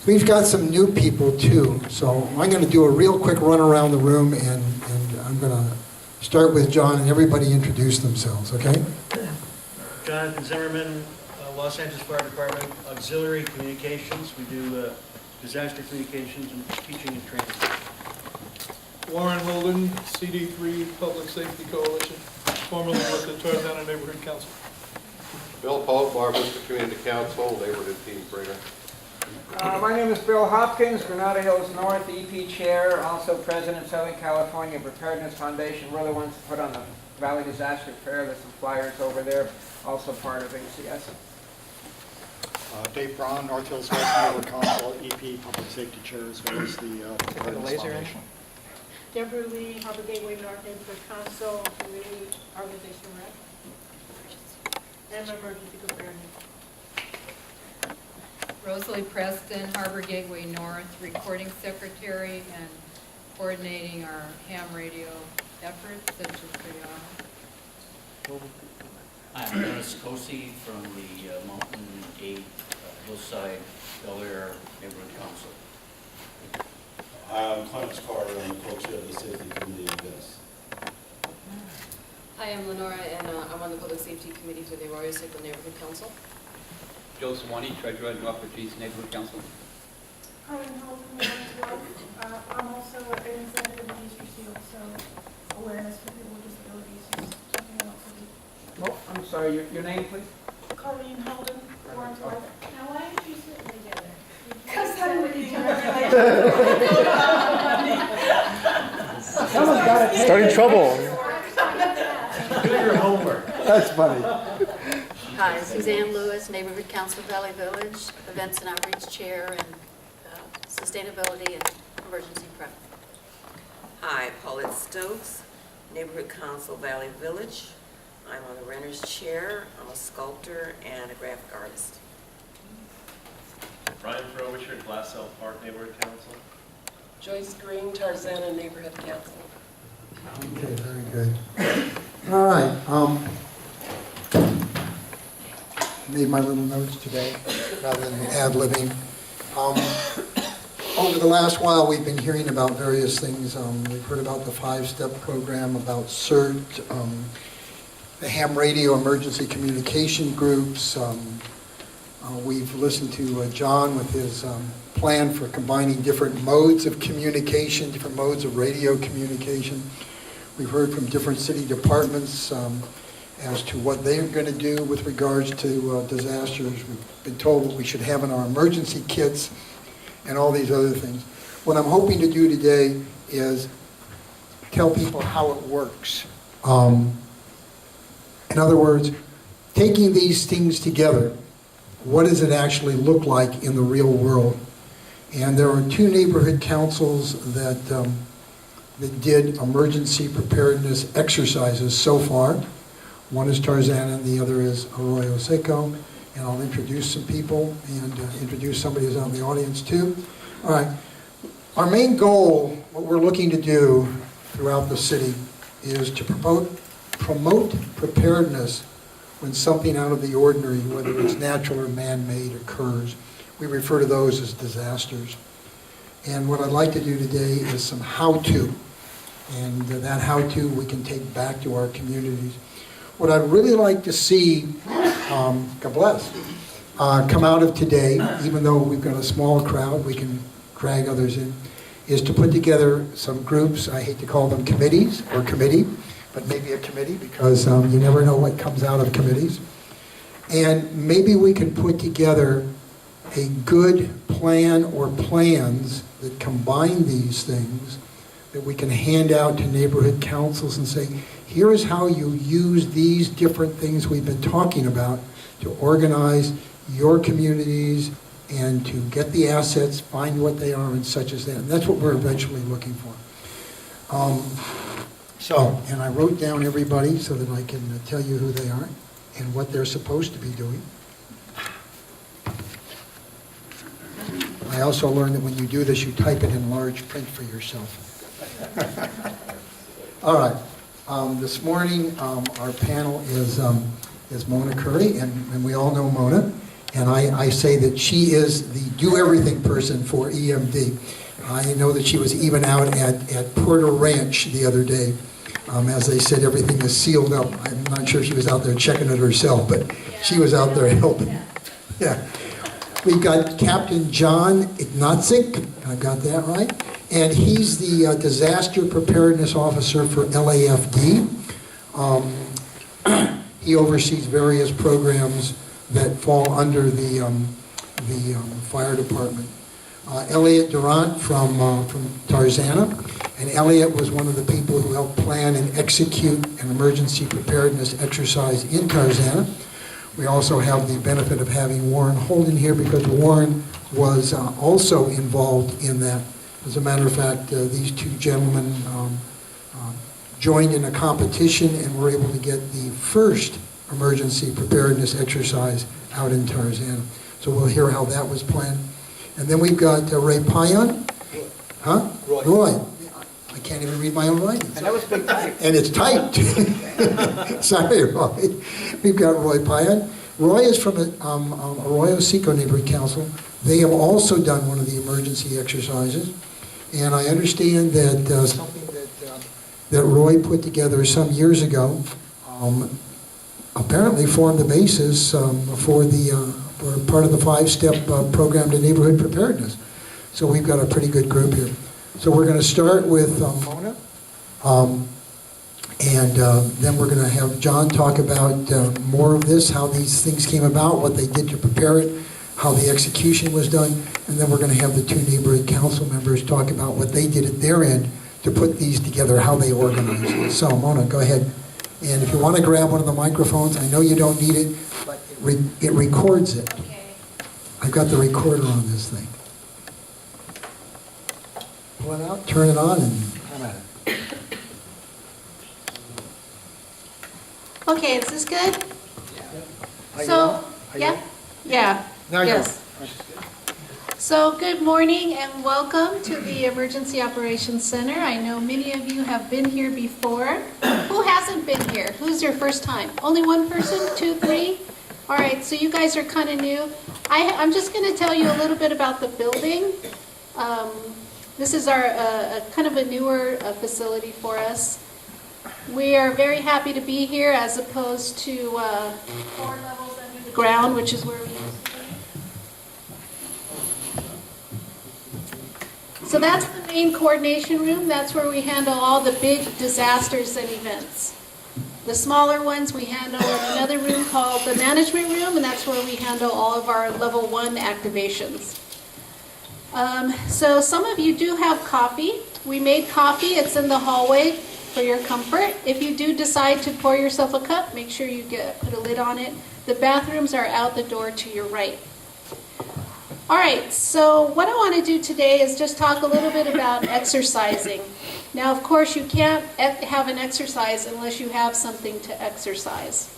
We've got some new people too, so I'm going to do a real quick run around the room, and I'm going to start with John, and everybody introduce themselves, okay? Jonathan Zimmerman, Los Angeles Fire Department, Auxiliary Communications. We do disaster communications and teaching and training. Warren Holden, CD3 Public Safety Coalition, formerly with the Tarzana Neighborhood Council. Bill Pope, Bar Vista Community Council, Neighborhood Team Bringer. My name is Bill Hopkins, Granada Hills North, EP Chair, also President of Southern California Preparedness Foundation. We're the ones that put on the Valley Disaster Fair. There's some flyers over there, also part of ACS. Dave Braun, North Hills West Neighborhood Council, EP Public Safety Chair, as well as the Preparedness Foundation. Deborah Lee, Harbor Gateway North Neighborhood Council, Community Organization Rep, and Emergency Preparedness. Rosalie Preston, Harbor Gateway North, Recording Secretary and coordinating our ham radio efforts such as the I'm Dennis Cosi from the Mountain Gate, Hillside, Bel Air Neighborhood Council. I'm Clarence Carter, I'm the co-chair of the Safety Committee in Venice. Hi, I'm Lenora, and I'm on the Public Safety Committee for the Arroyo Seco Neighborhood Council. Joe Swanee, Treasurer of North East Neighborhood Council. Colin Holden, I'm also an executive of Easter Seal, so awareness for people with disabilities is something I also do. Oh, I'm sorry, your name, please? Colleen Holden, Warren's wife. Now, why did you sit together? Because suddenly Someone's got to Starting trouble. Do your homework. That's funny. Hi, Suzanne Lewis, Neighborhood Council Valley Village, Events and Outreach Chair, and Sustainability and Emergency Prep. Hi, Paulette Stokes, Neighborhood Council Valley Village. I'm on the Renters Chair. I'm a sculptor and a graphic artist. Brian Frobisher, Glass Cell Park Neighborhood Council. Joyce Green, Tarzana Neighborhood Council. Okay, very good. All right. Made my little notes today rather than ad-libbing. Over the last while, we've been hearing about various things. We've heard about the 5-step program, about CERT, the ham radio emergency communication groups. We've listened to John with his plan for combining different modes of communication, different modes of radio communication. We've heard from different city departments as to what they're going to do with regards to disasters. We've been told what we should have in our emergency kits and all these other things. What I'm hoping to do today is tell people how it works. In other words, taking these things together, what does it actually look like in the real world? And there are 2 neighborhood councils that did emergency preparedness exercises so far. One is Tarzana and the other is Arroyo Seco. And I'll introduce some people and introduce somebody who's out in the audience too. All right. Our main goal, what we're looking to do throughout the city, is to promote preparedness when something out of the ordinary, whether it's natural or man-made, occurs. We refer to those as disasters. And what I'd like to do today is some how-to. And that how-to we can take back to our communities. What I'd really like to see, God bless, come out of today, even though we've got a small crowd, we can drag others in, is to put together some groups. I hate to call them committees or committee, but maybe a committee, because you never know what comes out of committees. And maybe we can put together a good plan or plans that combine these things that we can hand out to neighborhood councils and say, here is how you use these different things we've been talking about to organize your communities and to get the assets, find what they are, and such as that. And that's what we're eventually looking for. And I wrote down everybody so that I can tell you who they are and what they're supposed to be doing. I also learned that when you do this, you type it in large print for yourself. All right. This morning, our panel is Mona Curry, and we all know Mona. And I say that she is the do-everything person for EMD. I know that she was even out at Porter Ranch the other day. As they said, everything is sealed up. I'm not sure if she was out there checking it herself, but she was out there helping. Yeah. We've got Captain John Ignatzik, I got that right, and he's the Disaster Preparedness Officer for LAFD. He oversees various programs that fall under the fire department. Elliot Durant from Tarzana, and Elliot was one of the people who helped plan and execute an emergency preparedness exercise in Tarzana. We also have the benefit of having Warren Holden here because Warren was also involved in that. As a matter of fact, these two gentlemen joined in a competition and were able to get the first emergency preparedness exercise out in Tarzana. So we'll hear how that was planned. And then we've got Ray Payan. Huh? Roy. I can't even read my own writing. And that was big type. And it's typed. Sorry, Roy. We've got Roy Payan. Roy is from Arroyo Seco Neighborhood Council. They have also done one of the emergency exercises. And I understand that something that Roy put together some years ago apparently formed the basis for part of the 5-step program to neighborhood preparedness. So we've got a pretty good group here. So we're going to start with Mona, and then we're going to have John talk about more of this, how these things came about, what they did to prepare it, how the execution was done, and then we're going to have the 2 neighborhood council members talk about what they did at their end to put these together, how they organized it. So Mona, go ahead. And if you want to grab one of the microphones, I know you don't need it, but it records it. Okay. I've got the recorder on this thing. Pull it out, turn it on, and come at it. Okay, is this good? Are you So, on? Are you yeah? on? Yeah. Now you're Yes. on. So good morning and welcome to the Emergency Operations Center. I know many of you have been here before. Who hasn't been here? Who's your first time? Only one person? 2, 3? All right, so you guys are kind of new. I'm just going to tell you a little bit about the building. This is our kind of a newer facility for us. We are very happy to be here as opposed to 4 levels under the ground, which is where we used to be. So that's the main coordination room. That's where we handle all the big disasters and events. The smaller ones we handle in another room called the management room, and that's where we handle all of our level 1 activations. So some of you do have coffee. We made coffee. It's in the hallway for your comfort. If you do decide to pour yourself a cup, make sure you put a lid on it. The bathrooms are out the door to your right. All right, so what I want to do today is just talk a little bit about exercising. Now, of course, you can't have an exercise unless you have something to exercise.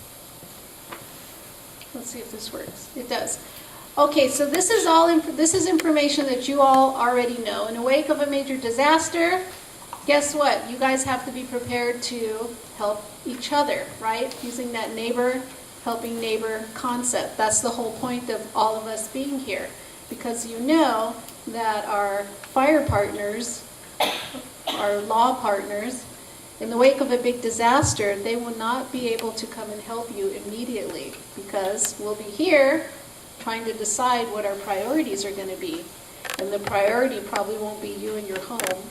Let's see if this works. It does. Okay, so this is information that you all already know. In the wake of a major disaster, guess what? You guys have to be prepared to help each other, right? Using that neighbor helping neighbor concept. That's the whole point of all of us being here. Because you know that our fire partners, our law partners, in the wake of a big disaster, they will not be able to come and help you immediately because we'll be here trying to decide what our priorities are going to be. And the priority probably won't be you and your home.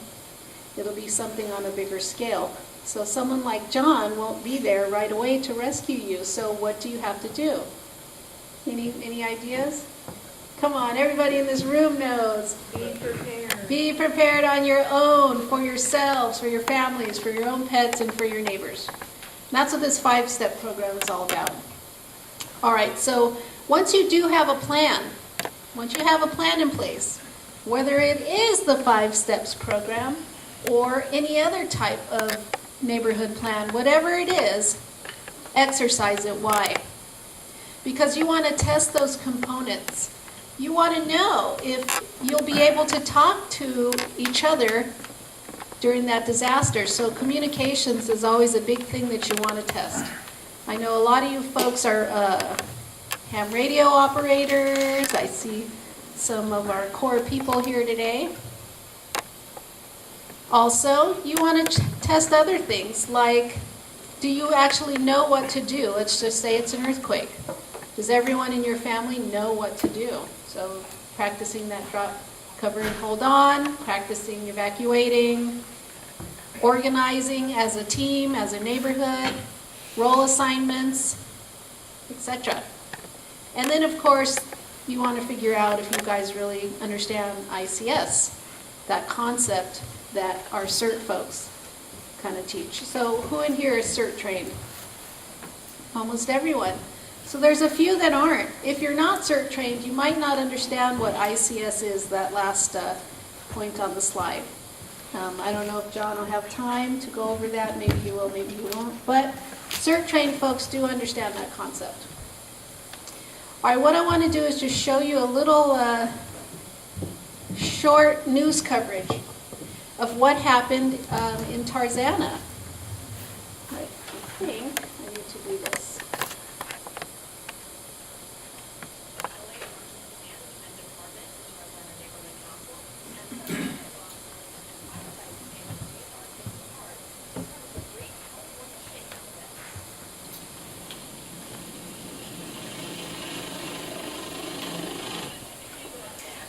It'll be something on a bigger scale. So someone like John won't be there right away to rescue you. So what do you have to do? Any ideas? Come on, everybody in this room knows. Be prepared. Be prepared on your own, for yourselves, for your families, for your own pets, and for your neighbors. And that's what this 5-step program is all about. All right, so once you do have a plan, once you have a plan in place, whether it is the 5 steps program or any other type of neighborhood plan, whatever it is, exercise it. Why? Because you want to test those components. You want to know if you'll be able to talk to each other during that disaster. So communications is always a big thing that you want to test. I know a lot of you folks are ham radio operators. I see some of our core people here today. Also, you want to test other things like, do you actually know what to do? Let's just say it's an earthquake. Does everyone in your family know what to do? So practicing that drop, cover and hold on, practicing evacuating, organizing as a team, as a neighborhood, role assignments, etc. And then, of course, you want to figure out if you guys really understand ICS, that concept that our CERT folks kind of teach. So who in here is CERT trained? Almost everyone. So there's a few that aren't. If you're not CERT trained, you might not understand what ICS is, that last point on the slide. I don't know if John will have time to go over that. Maybe he will, maybe he won't. But CERT trained folks do understand that concept. All right, what I want to do is just show you a little short news coverage of what happened in Tarzana. I think I need to do this.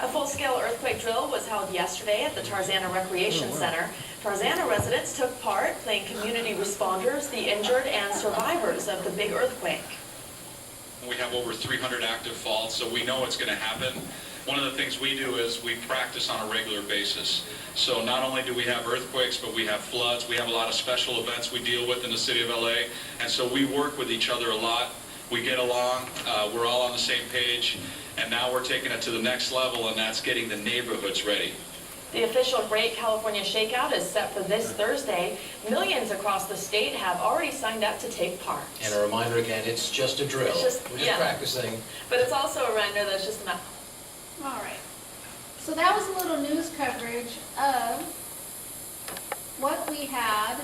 A full-scale earthquake drill was held yesterday at the Tarzana Recreation Center. Tarzana residents took part, playing community responders, the injured, and survivors of the big earthquake. We have over 300 active faults, so we know it's going to happen. One of the things we do is we practice on a regular basis. So not only do we have earthquakes, but we have floods. We have a lot of special events we deal with in the city of LA, and so we work with each other a lot. We get along, we're all on the same page, and now we're taking it to the next level, and that's getting the neighborhoods ready. The official Great California Shakeout is set for this Thursday. Millions across the state have already signed up to take part. And a reminder again, it's just a drill. We're just practicing. But it's also a reminder that it's just enough. All right. So that was a little news coverage of what we had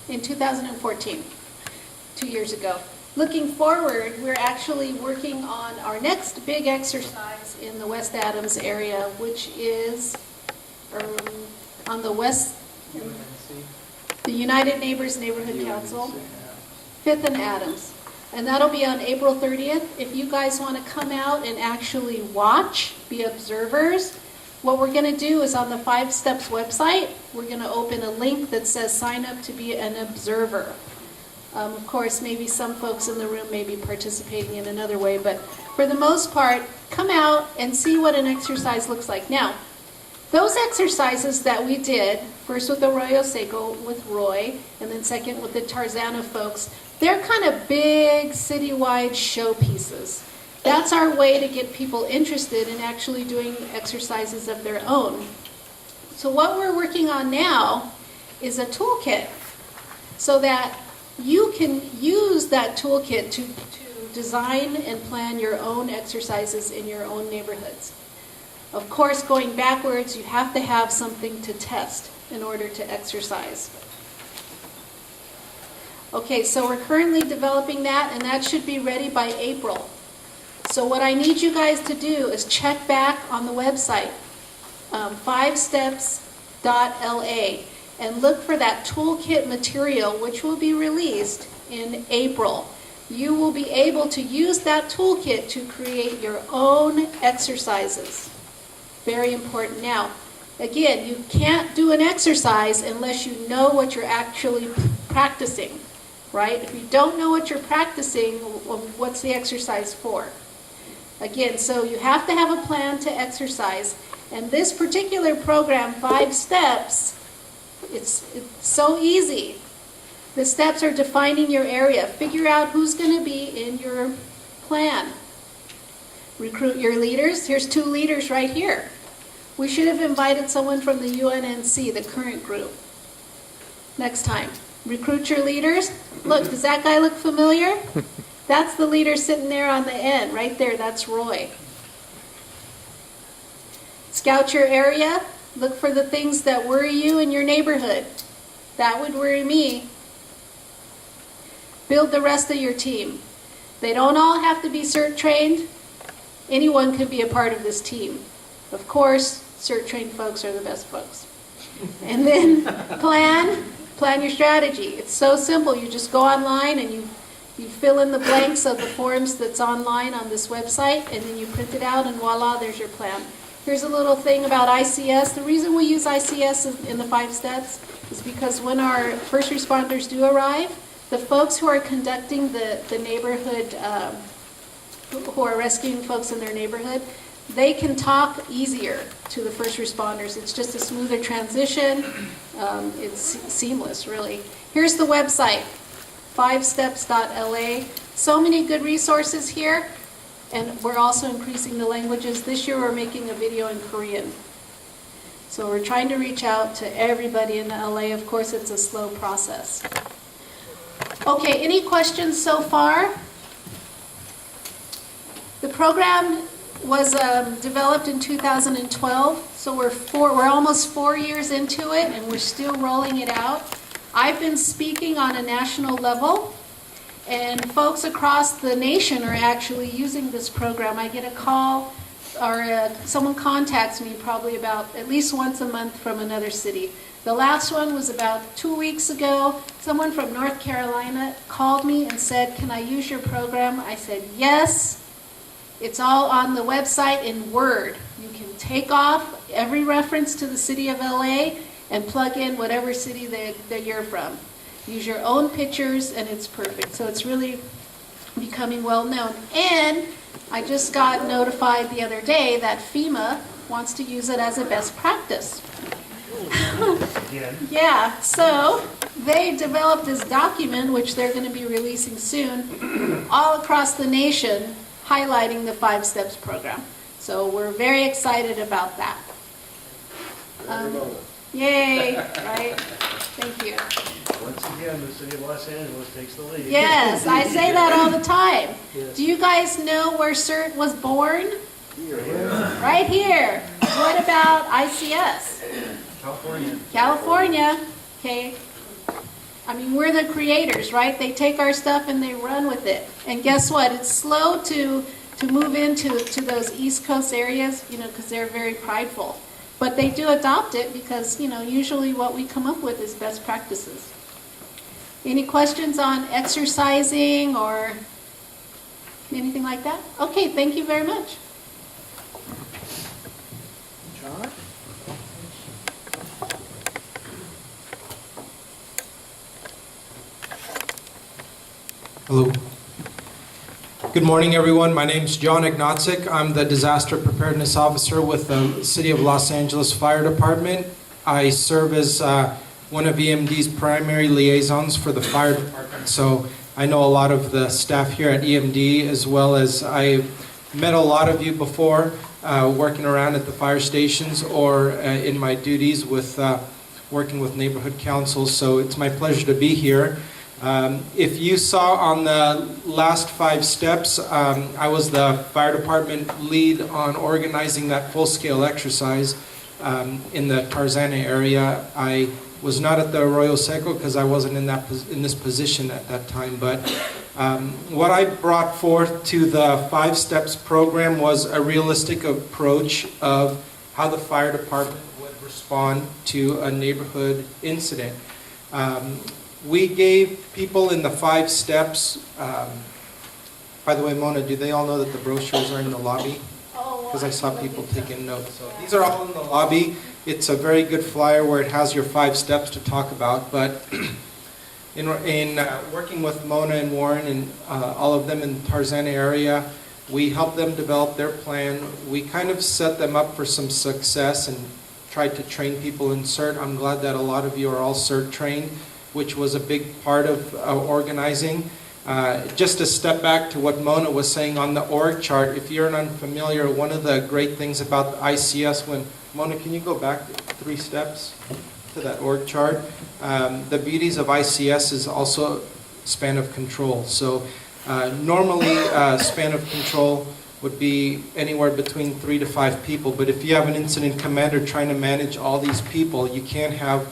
in 2014, 2 years ago. Looking forward, we're actually working on our next big exercise in the West Adams area, which is on the west, the United Neighbors Neighborhood Council, 5th and Adams. And that'll be on April 30th. If you guys want to come out and actually watch, be observers, what we're going to do is on the 5 Steps website, we're going to open a link that says sign up to be an observer. Of course, maybe some folks in the room may be participating in another way, but for the most part, come out and see what an exercise looks like. Now, those exercises that we did, first with Arroyo Seco with Roy, and then second with the Tarzana folks, they're kind of big citywide showpieces. That's our way to get people interested in actually doing exercises of their own. So what we're working on now is a toolkit so that you can use that toolkit to design and plan your own exercises in your own neighborhoods. Of course, going backwards, you have to have something to test in order to exercise. Okay, so we're currently developing that, and that should be ready by April. So what I need you guys to do is check back on the website, 5steps.la, and look for that toolkit material, which will be released in April. You will be able to use that toolkit to create your own exercises. Very important. Now, again, you can't do an exercise unless you know what you're actually practicing, right? If you don't know what you're practicing, what's the exercise for? Again, so you have to have a plan to exercise. And this particular program, 5 Steps, it's so easy. The steps are defining your area. Figure out who's going to be in your plan. Recruit your leaders. Here's 2 leaders right here. We should have invited someone from the UNNC, the current group, next time. Recruit your leaders. Look, does that guy look familiar? That's the leader sitting there on the end, right there. That's Roy. Scout your area. Look for the things that worry you in your neighborhood. That would worry me. Build the rest of your team. They don't all have to be CERT trained. Anyone could be a part of this team. Of course, CERT trained folks are the best folks. And then plan your strategy. It's so simple. You just go online and you fill in the blanks of the forms that's online on this website, and then you print it out, and voila, there's your plan. Here's a little thing about ICS. The reason we use ICS in the 5 steps is because when our first responders do arrive, the folks who are conducting the neighborhood, who are rescuing folks in their neighborhood, they can talk easier to the first responders. It's just a smoother transition. It's seamless, really. Here's the website, 5steps.la. So many good resources here, and we're also increasing the languages. This year we're making a video in Korean. So we're trying to reach out to everybody in LA. Of course, it's a slow process. Okay, any questions so far? The program was developed in 2012, so we're almost 4 years into it, and we're still rolling it out. I've been speaking on a national level, and folks across the nation are actually using this program. I get a call, or someone contacts me probably about at least once a month from another city. The last one was about 2 weeks ago. Someone from North Carolina called me and said, "Can I use your program?" I said, "Yes." It's all on the website in Word. You can take off every reference to the city of LA and plug in whatever city that you're from. Use your own pictures, and it's perfect. So it's really becoming well known. And I just got notified the other day that FEMA wants to use it as a best practice. Yeah, so they developed this document, which they're going to be releasing soon, all across the nation, highlighting the 5 Steps program. So we're very excited about that. Yay, right? Thank you. Once again, the city of Los Angeles takes the lead. Yes, I say that all the time. Do you guys know where CERT was born? Right here. What about ICS? California. Okay. I mean, we're the creators, right? They take our stuff and they run with it. And guess what? It's slow to move into those East Coast areas, because they're very prideful. But they do adopt it because, usually what we come up with is best practices. Any questions on exercising or anything like that? Okay, thank you very much. John? Hello. Good morning, everyone. My name is John Ignatzik. I'm the Disaster Preparedness Officer with the City of Los Angeles Fire Department. I serve as one of EMD's primary liaisons for the fire department. So I know a lot of the staff here at EMD, as well as I met a lot of you before working around at the fire stations or in my duties with working with neighborhood councils. So it's my pleasure to be here. If you saw on the last 5 steps, I was the fire department lead on organizing that full-scale exercise in the Tarzana area. I was not at the Arroyo Seco because I wasn't in this position at that time. But what I brought forth to the 5 steps program was a realistic approach of how the fire department would respond to a neighborhood incident. We gave people in the 5 steps, by the way, Mona, do they all know that the brochures are in the lobby? Because I saw people taking notes. So these are all in the lobby. It's a very good flyer where it has your 5 steps to talk about. But in working with Mona and Warren and all of them in the Tarzana area, we helped them develop their plan. We kind of set them up for some success and tried to train people in CERT. I'm glad that a lot of you are all CERT trained, which was a big part of organizing. Just to step back to what Mona was saying on the org chart, if you're unfamiliar, one of the great things about the ICS, Mona, can you go back 3 steps to that org chart? The beauties of ICS is also span of control. So normally span of control would be anywhere between 3 to 5 people. But if you have an incident commander trying to manage all these people, you can't have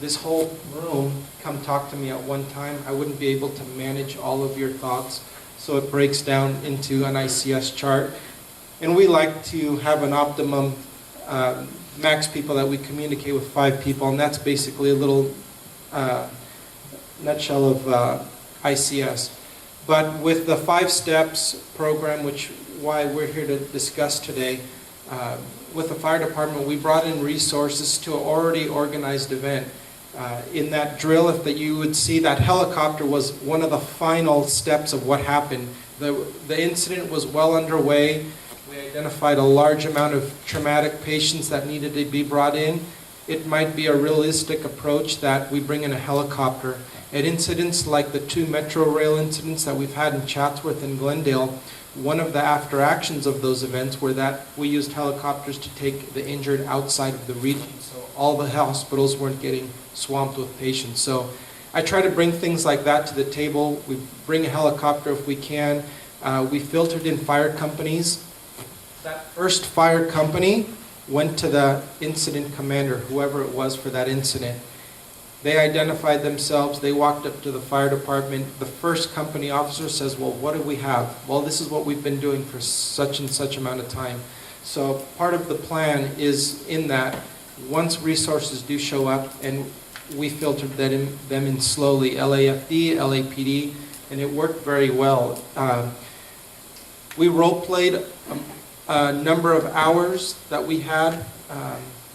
this whole room come talk to me at one time. I wouldn't be able to manage all of your thoughts. So it breaks down into an ICS chart. And we like to have an optimum max people that we communicate with 5 people, and that's basically a little nutshell of ICS. But with the 5 steps program, which why we're here to discuss today, with the fire department, we brought in resources to an already organized event. In that drill, if that you would see, that helicopter was one of the final steps of what happened. The incident was well underway. We identified a large amount of traumatic patients that needed to be brought in. It might be a realistic approach that we bring in a helicopter. At incidents like the 2 Metro Rail incidents that we've had in Chatsworth and Glendale, one of the after actions of those events were that we used helicopters to take the injured outside of the region, so all the hospitals weren't getting swamped with patients. So I try to bring things like that to the table. We bring a helicopter if we can. We filtered in fire companies. That first fire company went to the incident commander, whoever it was for that incident. They identified themselves. They walked up to the fire department. The first company officer says, well, what do we have? Well, this is what we've been doing for such and such amount of time. So part of the plan is in that once resources do show up, and we filtered them in slowly, LAFD, LAPD, and it worked very well. We role-played a number of hours that we had,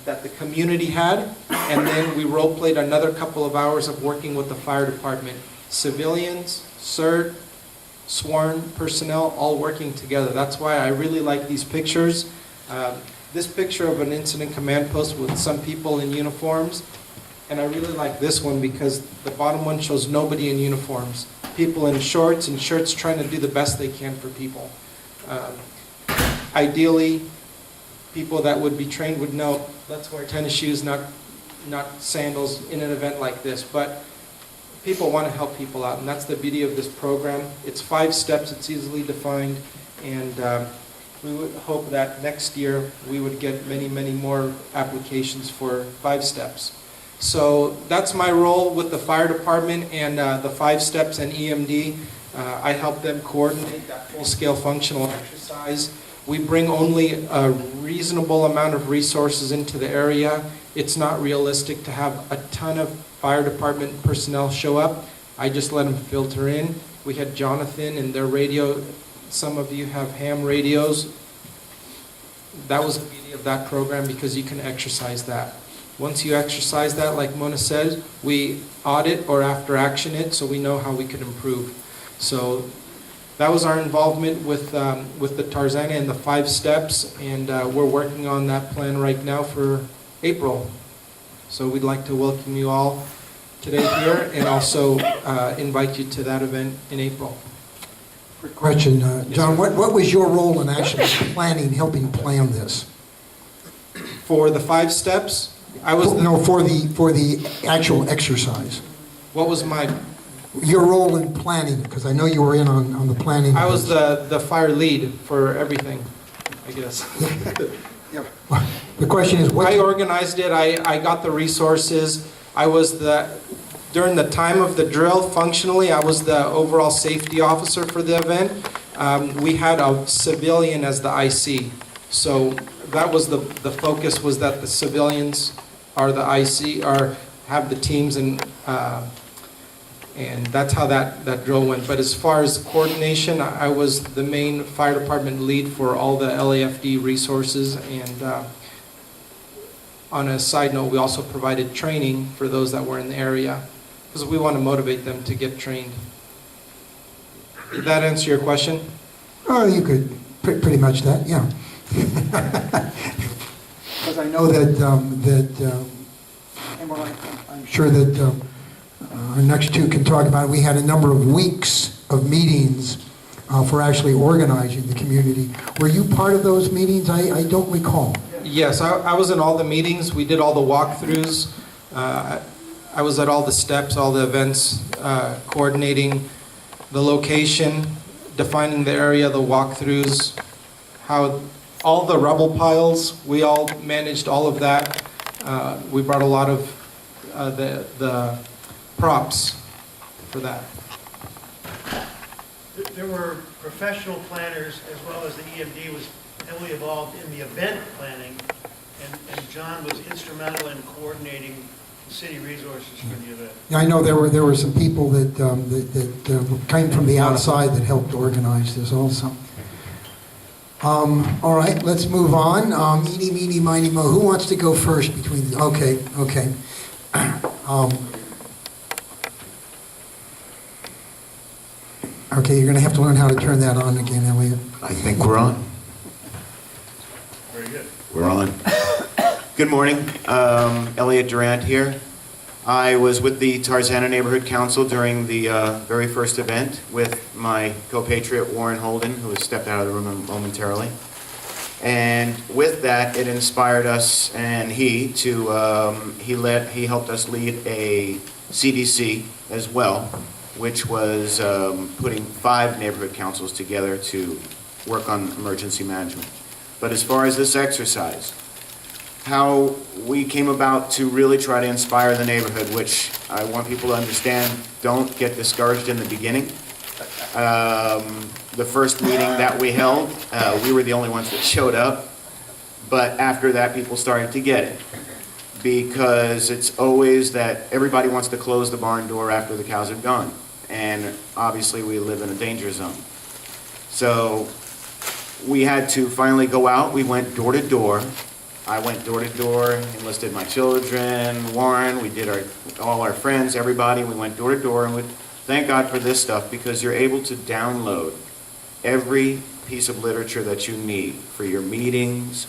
that the community had, and then we role-played another couple of hours of working with the fire department. Civilians, CERT, sworn personnel, all working together. That's why I really like these pictures. This picture of an incident command post with some people in uniforms, and I really like this one because the bottom one shows nobody in uniforms. People in shorts and shirts trying to do the best they can for people. Ideally, people that would be trained would know, let's wear tennis shoes, not sandals in an event like this. But people want to help people out, and that's the beauty of this program. It's 5 steps, it's easily defined, and we would hope that next year we would get many, many more applications for 5 steps. So that's my role with the fire department and the 5 steps and EMD. I help them coordinate that full-scale functional exercise. We bring only a reasonable amount of resources into the area. It's not realistic to have a ton of fire department personnel show up. I just let them filter in. We had Jonathan and their radio. Some of you have ham radios. That was the beauty of that program because you can exercise that. Once you exercise that, like Mona said, we audit or after action it so we know how we can improve. So that was our involvement with the Tarzana and the 5 steps, and we're working on that plan right now for April. So we'd like to welcome you all today here and also invite you to that event in April. Quick question, John, what was your role in actually planning, helping plan this? For the 5 steps, I was... for the actual exercise. What was my... Your role in planning, because I know you were in on the planning. I was the fire lead for everything, I guess. The question is, I organized it. I got the resources. I was during the time of the drill, functionally, I was the overall safety officer for the event. We had a civilian as the IC. So that was the focus, was that the civilians are the IC, or have the teams, and that's how that drill went. But as far as coordination, I was the main fire department lead for all the LAFD resources. And on a side note, we also provided training for those that were in the area because we want to motivate them to get trained. Did that answer your question? Oh, you could pretty much that, yeah. Because I know that I'm sure that our next 2 can talk about it. We had a number of weeks of meetings for actually organizing the community. Were you part of those meetings? I don't recall. Yes, I was in all the meetings. We did all the walkthroughs. I was at all the steps, all the events, coordinating the location, defining the area, the walkthroughs, how all the rubble piles, we all managed all of that. We brought a lot of the props for that. There were professional planners as well as the EMD was heavily involved in the event planning, and John was instrumental in coordinating the city resources for the event. Yeah, I know there were some people that came from the outside that helped organize this also. All right, let's move on. Eeny, meeny, miny, mo. Who wants to go first between? Okay. Okay, you're going to have to learn how to turn that on again, Elliot. I think we're on. Very good. We're on. Good morning. Elliot Durant here. I was with the Tarzana Neighborhood Council during the very first event with my compatriot Warren Holden, who has stepped out of the room momentarily. And with that, it inspired us, and he helped us lead a CDC as well, which was putting 5 neighborhood councils together to work on emergency management. But as far as this exercise, how we came about to really try to inspire the neighborhood, which I want people to understand, don't get discouraged in the beginning. The first meeting that we held, we were the only ones that showed up, but after that people started to get it. Because it's always that everybody wants to close the barn door after the cows have gone. And obviously we live in a danger zone. So we had to finally go out. We went door to door. I went door to door, enlisted my children, Warren, we did all our friends, everybody. We went door to door, and thank God for this stuff, because you're able to download every piece of literature that you need for your meetings.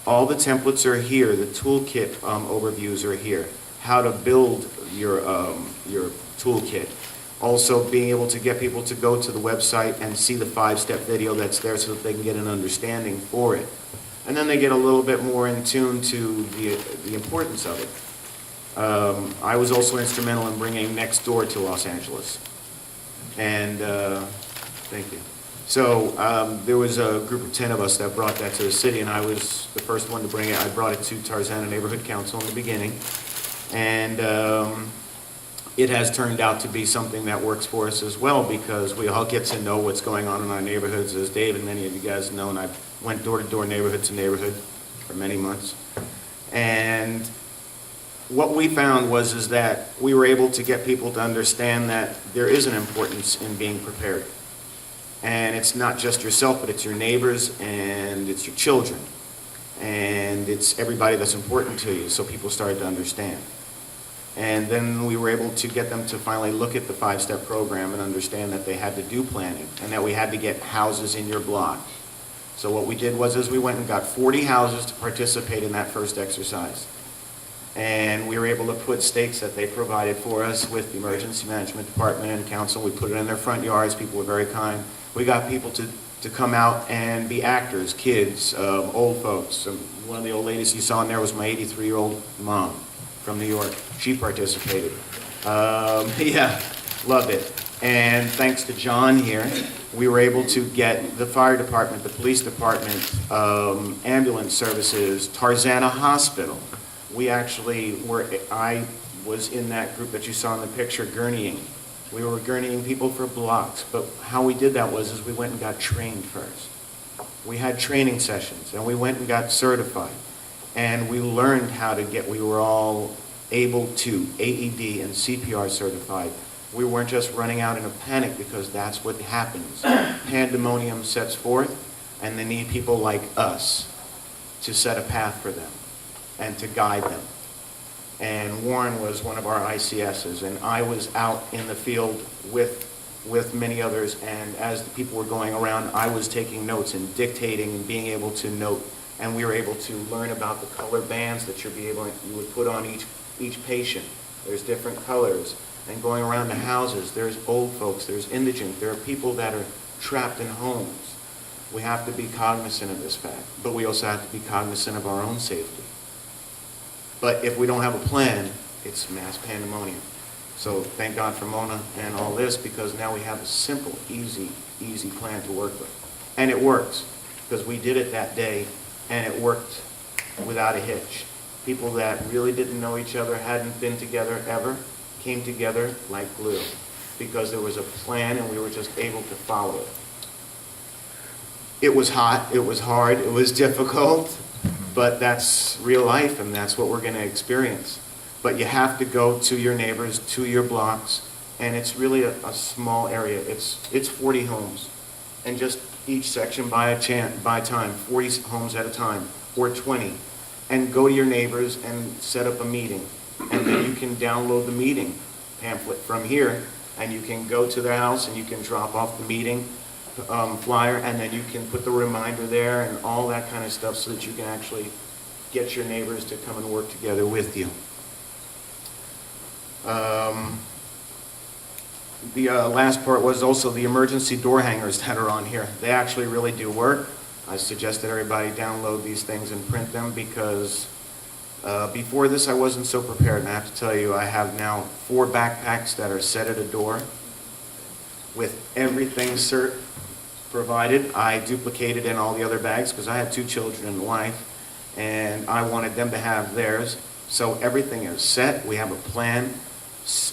All the templates are here. The toolkit overviews are here. How to build your toolkit. Also being able to get people to go to the website and see the 5-step video that's there so that they can get an understanding for it. And then they get a little bit more in tune to the importance of it. I was also instrumental in bringing Nextdoor to Los Angeles. And thank you. So there was a group of 10 of us that brought that to the city, and I was the first one to bring it. I brought it to Tarzana Neighborhood Council in the beginning. And it has turned out to be something that works for us as well, because we all get to know what's going on in our neighborhoods. As Dave and many of you guys know, and I went door to door, neighborhood to neighborhood for many months. And what we found is that we were able to get people to understand that there is an importance in being prepared. And it's not just yourself, but it's your neighbors and it's your children. And it's everybody that's important to you, so people started to understand. And then we were able to get them to finally look at the 5-step program and understand that they had to do planning and that we had to get houses in your block. So what we did was we went and got 40 houses to participate in that first exercise. And we were able to put stakes that they provided for us with the emergency management department and council. We put it in their front yards. People were very kind. We got people to come out and be actors, kids, old folks. One of the old ladies you saw in there was my 83-year-old mom from New York. She participated. Yeah, loved it. And thanks to John here, we were able to get the fire department, the police department, ambulance services, Tarzana Hospital. We actually I was in that group that you saw in the picture, gurneying. We were gurneying people for blocks, but how we did that was we went and got trained first. We had training sessions, and we went and got certified. And we learned how to we were all able to AED and CPR certified. We weren't just running out in a panic, because that's what happens. Pandemonium sets forth, and they need people like us to set a path for them and to guide them. And Warren was one of our ICSs, and I was out in the field with many others, and as the people were going around, I was taking notes and dictating and being able to note, and we were able to learn about the color bands that you would put on each patient. There's different colors. And going around the houses, there's old folks, there's indigent, there are people that are trapped in homes. We have to be cognizant of this fact, but we also have to be cognizant of our own safety. But if we don't have a plan, it's mass pandemonium. So thank God for Mona and all this, because now we have a simple, easy plan to work with. And it works. because we did it that day, and it worked without a hitch. People that really didn't know each other, hadn't been together ever, came together like glue, because there was a plan and we were just able to follow it. It was hot, it was hard, it was difficult, but that's real life and that's what we're going to experience. But you have to go to your neighbors, to your blocks, and it's really a small area. It's 40 homes, and just each section by time, 40 homes at a time, or 20. And go to your neighbors and set up a meeting. And then you can download the meeting pamphlet from here, and you can go to their house and you can drop off the meeting flyer, and then you can put the reminder there and all that kind of stuff so that you can actually get your neighbors to come and work together with you. The last part was also the emergency door hangers that are on here. They actually really do work. I suggest that everybody download these things and print them, because before this I wasn't so prepared, and I have to tell you, I have now 4 backpacks that are set at a door with everything provided. I duplicated in all the other bags because I had 2 children and a wife, and I wanted them to have theirs. So everything is set. We have a plan.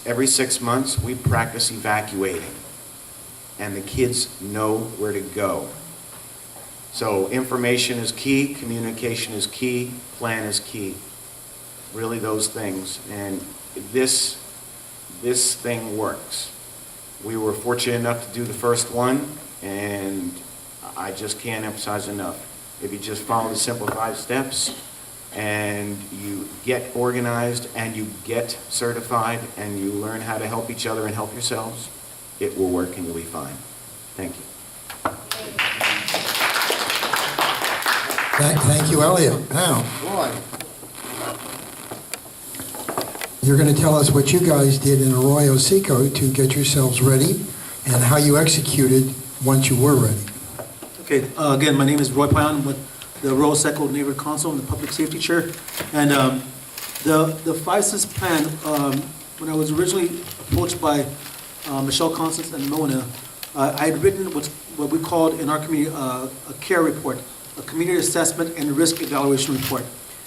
Every 6 months we practice evacuating, and the kids know where to go. So information is key, communication is key, plan is key. Really those things. And this thing works. We were fortunate enough to do the first one, and I just can't emphasize enough. If you just follow the simple 5 steps and you get organized and you get certified and you learn how to help each other and help yourselves, it will work and you'll be fine. Thank you. Thank you, Elliot. Now, you're going to tell us what you guys did in Arroyo Seco to get yourselves ready and how you executed once you were ready. Okay, again, my name is Roy Payan with the Arroyo Seco Neighborhood Council. I'm the Public Safety Chair. And the 5-SIS plan, when I was originally approached by Michelle Constance and Mona, I had written what we called in our community a CARE report, a Community Assessment and Risk Evaluation Report.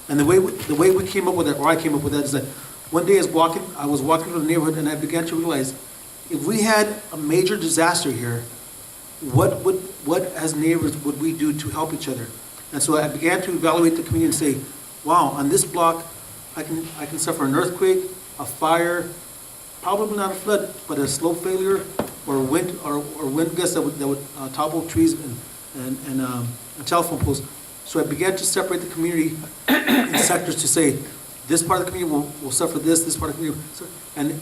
And the way we came up with that, or I came up with that, is that one day I was walking through the neighborhood and I began to realize, if we had a major disaster here, what as neighbors would we do to help each other? And so I began to evaluate the community and say, wow, on this block, I can suffer an earthquake, a fire, probably not a flood, but a slope failure or wind gusts that would topple trees and telephone poles. So I began to separate the community in sectors to say, this part of the community will suffer this part of the community. And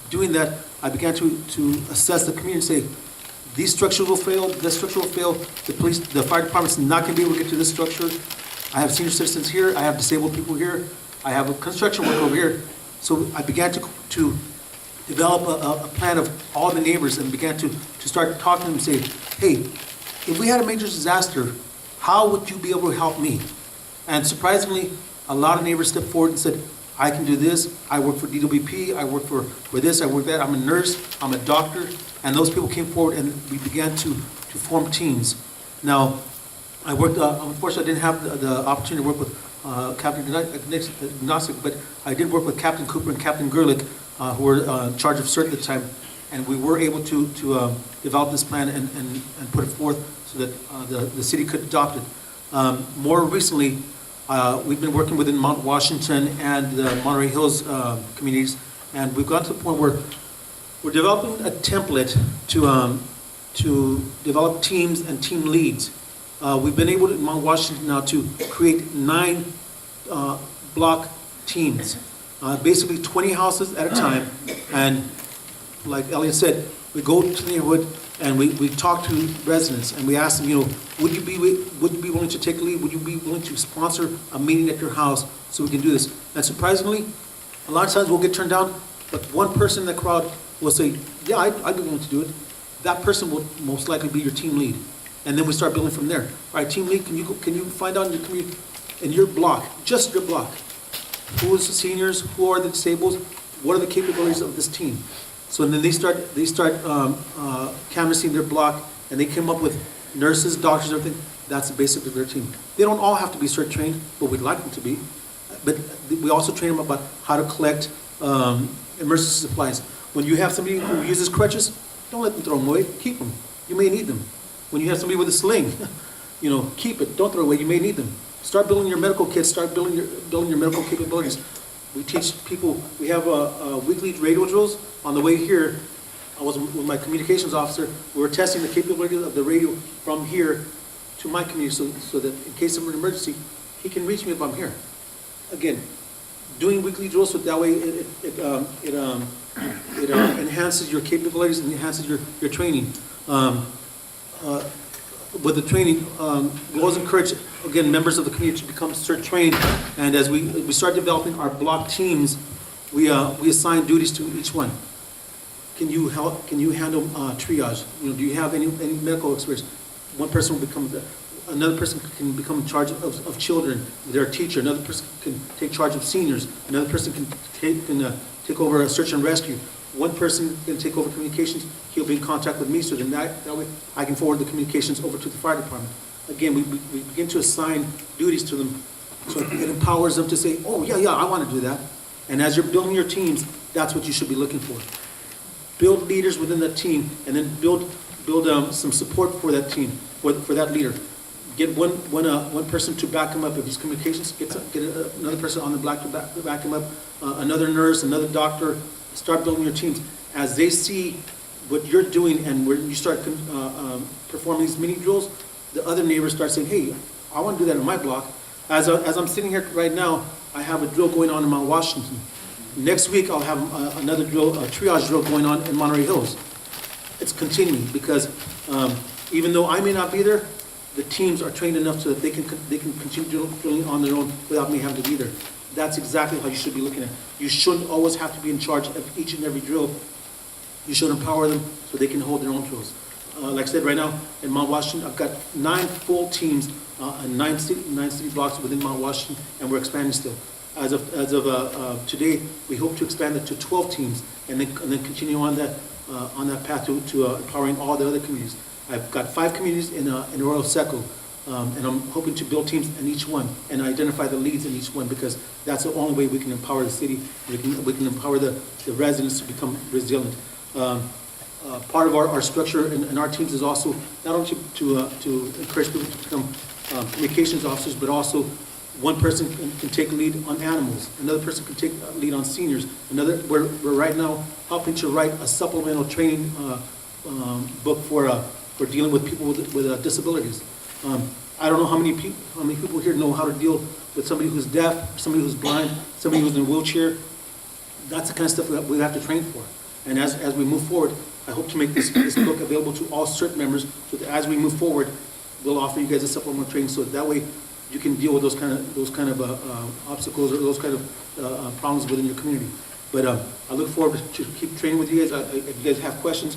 doing that, I began to assess the community and say, these structures will fail, this structure will fail, the fire department's not going to be able to get to this structure. I have senior citizens here, I have disabled people here, I have a construction worker over here. So I began to develop a plan of all the neighbors and began to start talking to them and say, hey, if we had a major disaster, how would you be able to help me? And surprisingly, a lot of neighbors stepped forward and said, I can do this, I work for DWP, I work for this, I work that, I'm a nurse, I'm a doctor, and those people came forward and we began to form teams. Now, I worked, unfortunately I didn't have the opportunity to work with Captain Agnostic, but I did work with Captain Cooper and Captain Gerlich, who were in charge of CERT at the time, and we were able to develop this plan and put it forth so that the city could adopt it. More recently, we've been working within Mount Washington and the Monterey Hills communities, and we've got to the point where we're developing a template to develop teams and team leads. We've been able to, in Mount Washington now, to create 9 block teams, basically 20 houses at a time. And like Elliot said, we go to the neighborhood and we talk to residents and we ask them, would you be willing to take a lead? Would you be willing to sponsor a meeting at your house so we can do this? And surprisingly, a lot of times we'll get turned down, but one person in the crowd will say, yeah, I'd be willing to do it. That person will most likely be your team lead. And then we start building from there. All right, team lead, can you find out in your community, in your block, just your block, who is the seniors, who are the disabled, what are the capabilities of this team? So then they start canvassing their block, and they came up with nurses, doctors, everything. That's the basic of their team. They don't all have to be CERT trained, but we'd like them to be. But we also train them about how to collect emergency supplies. When you have somebody who uses crutches, don't let them throw them away. Keep them. You may need them. When you have somebody with a sling, keep it. Don't throw it away. You may need them. Start building your medical kits. Start building your medical capabilities. We teach people. We have weekly radio drills. On the way here, I was with my communications officer. We were testing the capability of the radio from here to my community, so that in case of an emergency, he can reach me if I'm here. Again, doing weekly drills, so that way it enhances your capabilities and enhances your training. With the training, we always encourage, again, members of the community to become CERT trained. And as we start developing our block teams, we assign duties to each one. Can you handle triage? Do you have any medical experience? One person will become another person can become in charge of children. They're a teacher. Another person can take charge of seniors. Another person can take over a search and rescue. One person can take over communications. He'll be in contact with me, so then that way I can forward the communications over to the fire department. Again, we begin to assign duties to them, so it empowers them to say, oh, yeah, I want to do that. And as you're building your teams, that's what you should be looking for. Build leaders within that team, and then build some support for that team, for that leader. Get one person to back him up if he's communications. Get another person on the block to back him up. Another nurse, another doctor. Start building your teams. As they see what you're doing and where you start performing these mini drills, the other neighbors start saying, hey, I want to do that in my block. As I'm sitting here right now, I have a drill going on in Mount Washington. Next week, I'll have another drill, a triage drill going on in Monterey Hills. It's continuing because even though I may not be there, the teams are trained enough so that they can continue drilling on their own without me having to be there. That's exactly how you should be looking at it. You shouldn't always have to be in charge of each and every drill. You should empower them so they can hold their own drills. Like I said, right now in Mount Washington, I've got 9 full teams and 9 city blocks within Mount Washington, and we're expanding still. As of today, we hope to expand it to 12 teams, and then continue on that path to empowering all the other communities. I've got 5 communities in Arroyo Seco, and I'm hoping to build teams in each one and identify the leads in each one, because that's the only way we can empower the city. We can empower the residents to become resilient. Part of our structure and our teams is also not only to encourage people to become communications officers, but also one person can take lead on animals, another person can take lead on seniors. We're right now helping to write a supplemental training book for dealing with people with disabilities. I don't know how many people here know how to deal with somebody who's deaf, somebody who's blind, somebody who's in a wheelchair. That's the kind of stuff that we have to train for. And as we move forward, I hope to make this book available to all CERT members, so that as we move forward, we'll offer you guys a supplemental training, so that way you can deal with those kind of obstacles or those kind of problems within your community. But I look forward to keep training with you guys. If you guys have questions,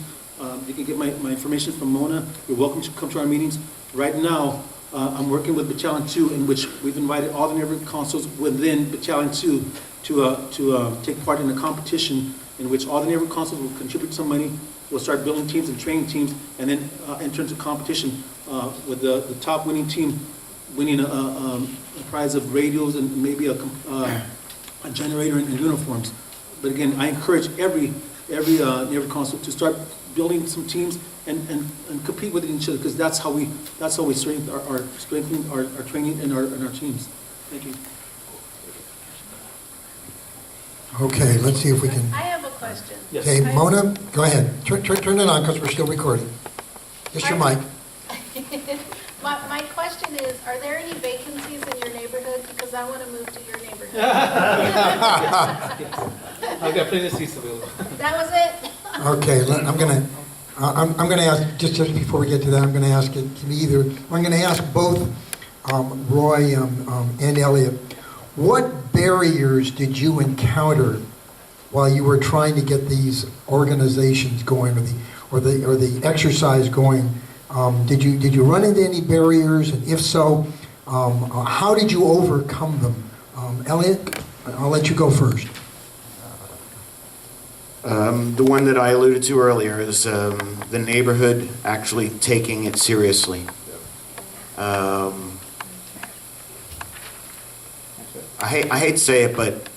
you can get my information from Mona. You're welcome to come to our meetings. Right now, I'm working with Battalion 2, in which we've invited all the neighborhood councils within Battalion 2 to take part in a competition in which all the neighborhood councils will contribute some money. We'll start building teams and training teams, and then enter into competition with the top winning team winning a prize of radios and maybe a generator and uniforms. But again, I encourage every neighborhood council to start building some teams and compete with each other, because that's how we strengthen our training and our teams. Thank you. Okay, let's see if we can. I have a question. Yes. Okay, Mona, go ahead. Turn it on, because we're still recording. Just your mic. My question is, are there any vacancies in your neighborhood? Because I want to move to your neighborhood. I've got plenty of seats available. That was it? Okay, I'm gonna ask, just before we get to that, I'm gonna ask it to either, I'm gonna ask both Roy and Elliot, what barriers did you encounter while you were trying to get these organizations going, or the exercise going? Did you run into any barriers, and if so, how did you overcome them? Elliot, I'll let you go first. The one that I alluded to earlier is the neighborhood actually taking it seriously. I hate to say it, but,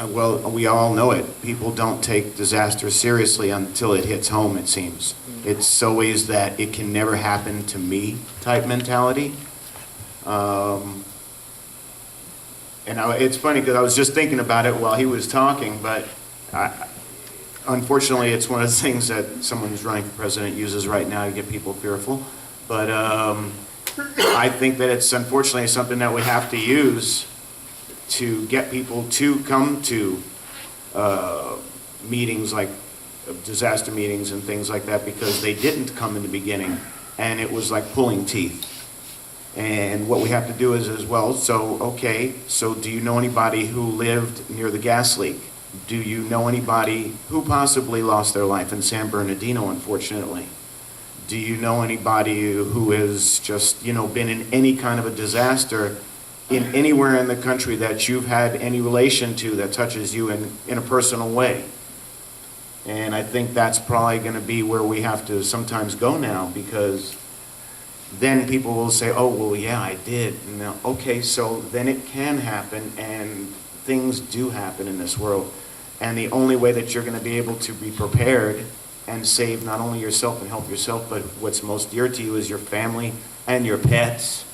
well, we all know it. People don't take disaster seriously until it hits home, it seems. It's always that it can never happen to me type mentality. It's funny because I was just thinking about it while he was talking, but unfortunately it's one of the things that someone who's running for president uses right now to get people fearful. But I think that it's unfortunately something that we have to use to get people to come to meetings like disaster meetings and things like that, because they didn't come in the beginning and it was like pulling teeth. And what we have to do is as well, so do you know anybody who lived near the gas leak? Do you know anybody who possibly lost their life in San Bernardino, unfortunately? Do you know anybody who has just, been in any kind of a disaster in anywhere in the country that you've had any relation to that touches you in a personal way? And I think that's probably going to be where we have to sometimes go now, because then people will say, oh, well, yeah, I did. And now, okay, so then it can happen, and things do happen in this world. And the only way that you're going to be able to be prepared and save not only yourself and help yourself, but what's most dear to you is your family and your pets,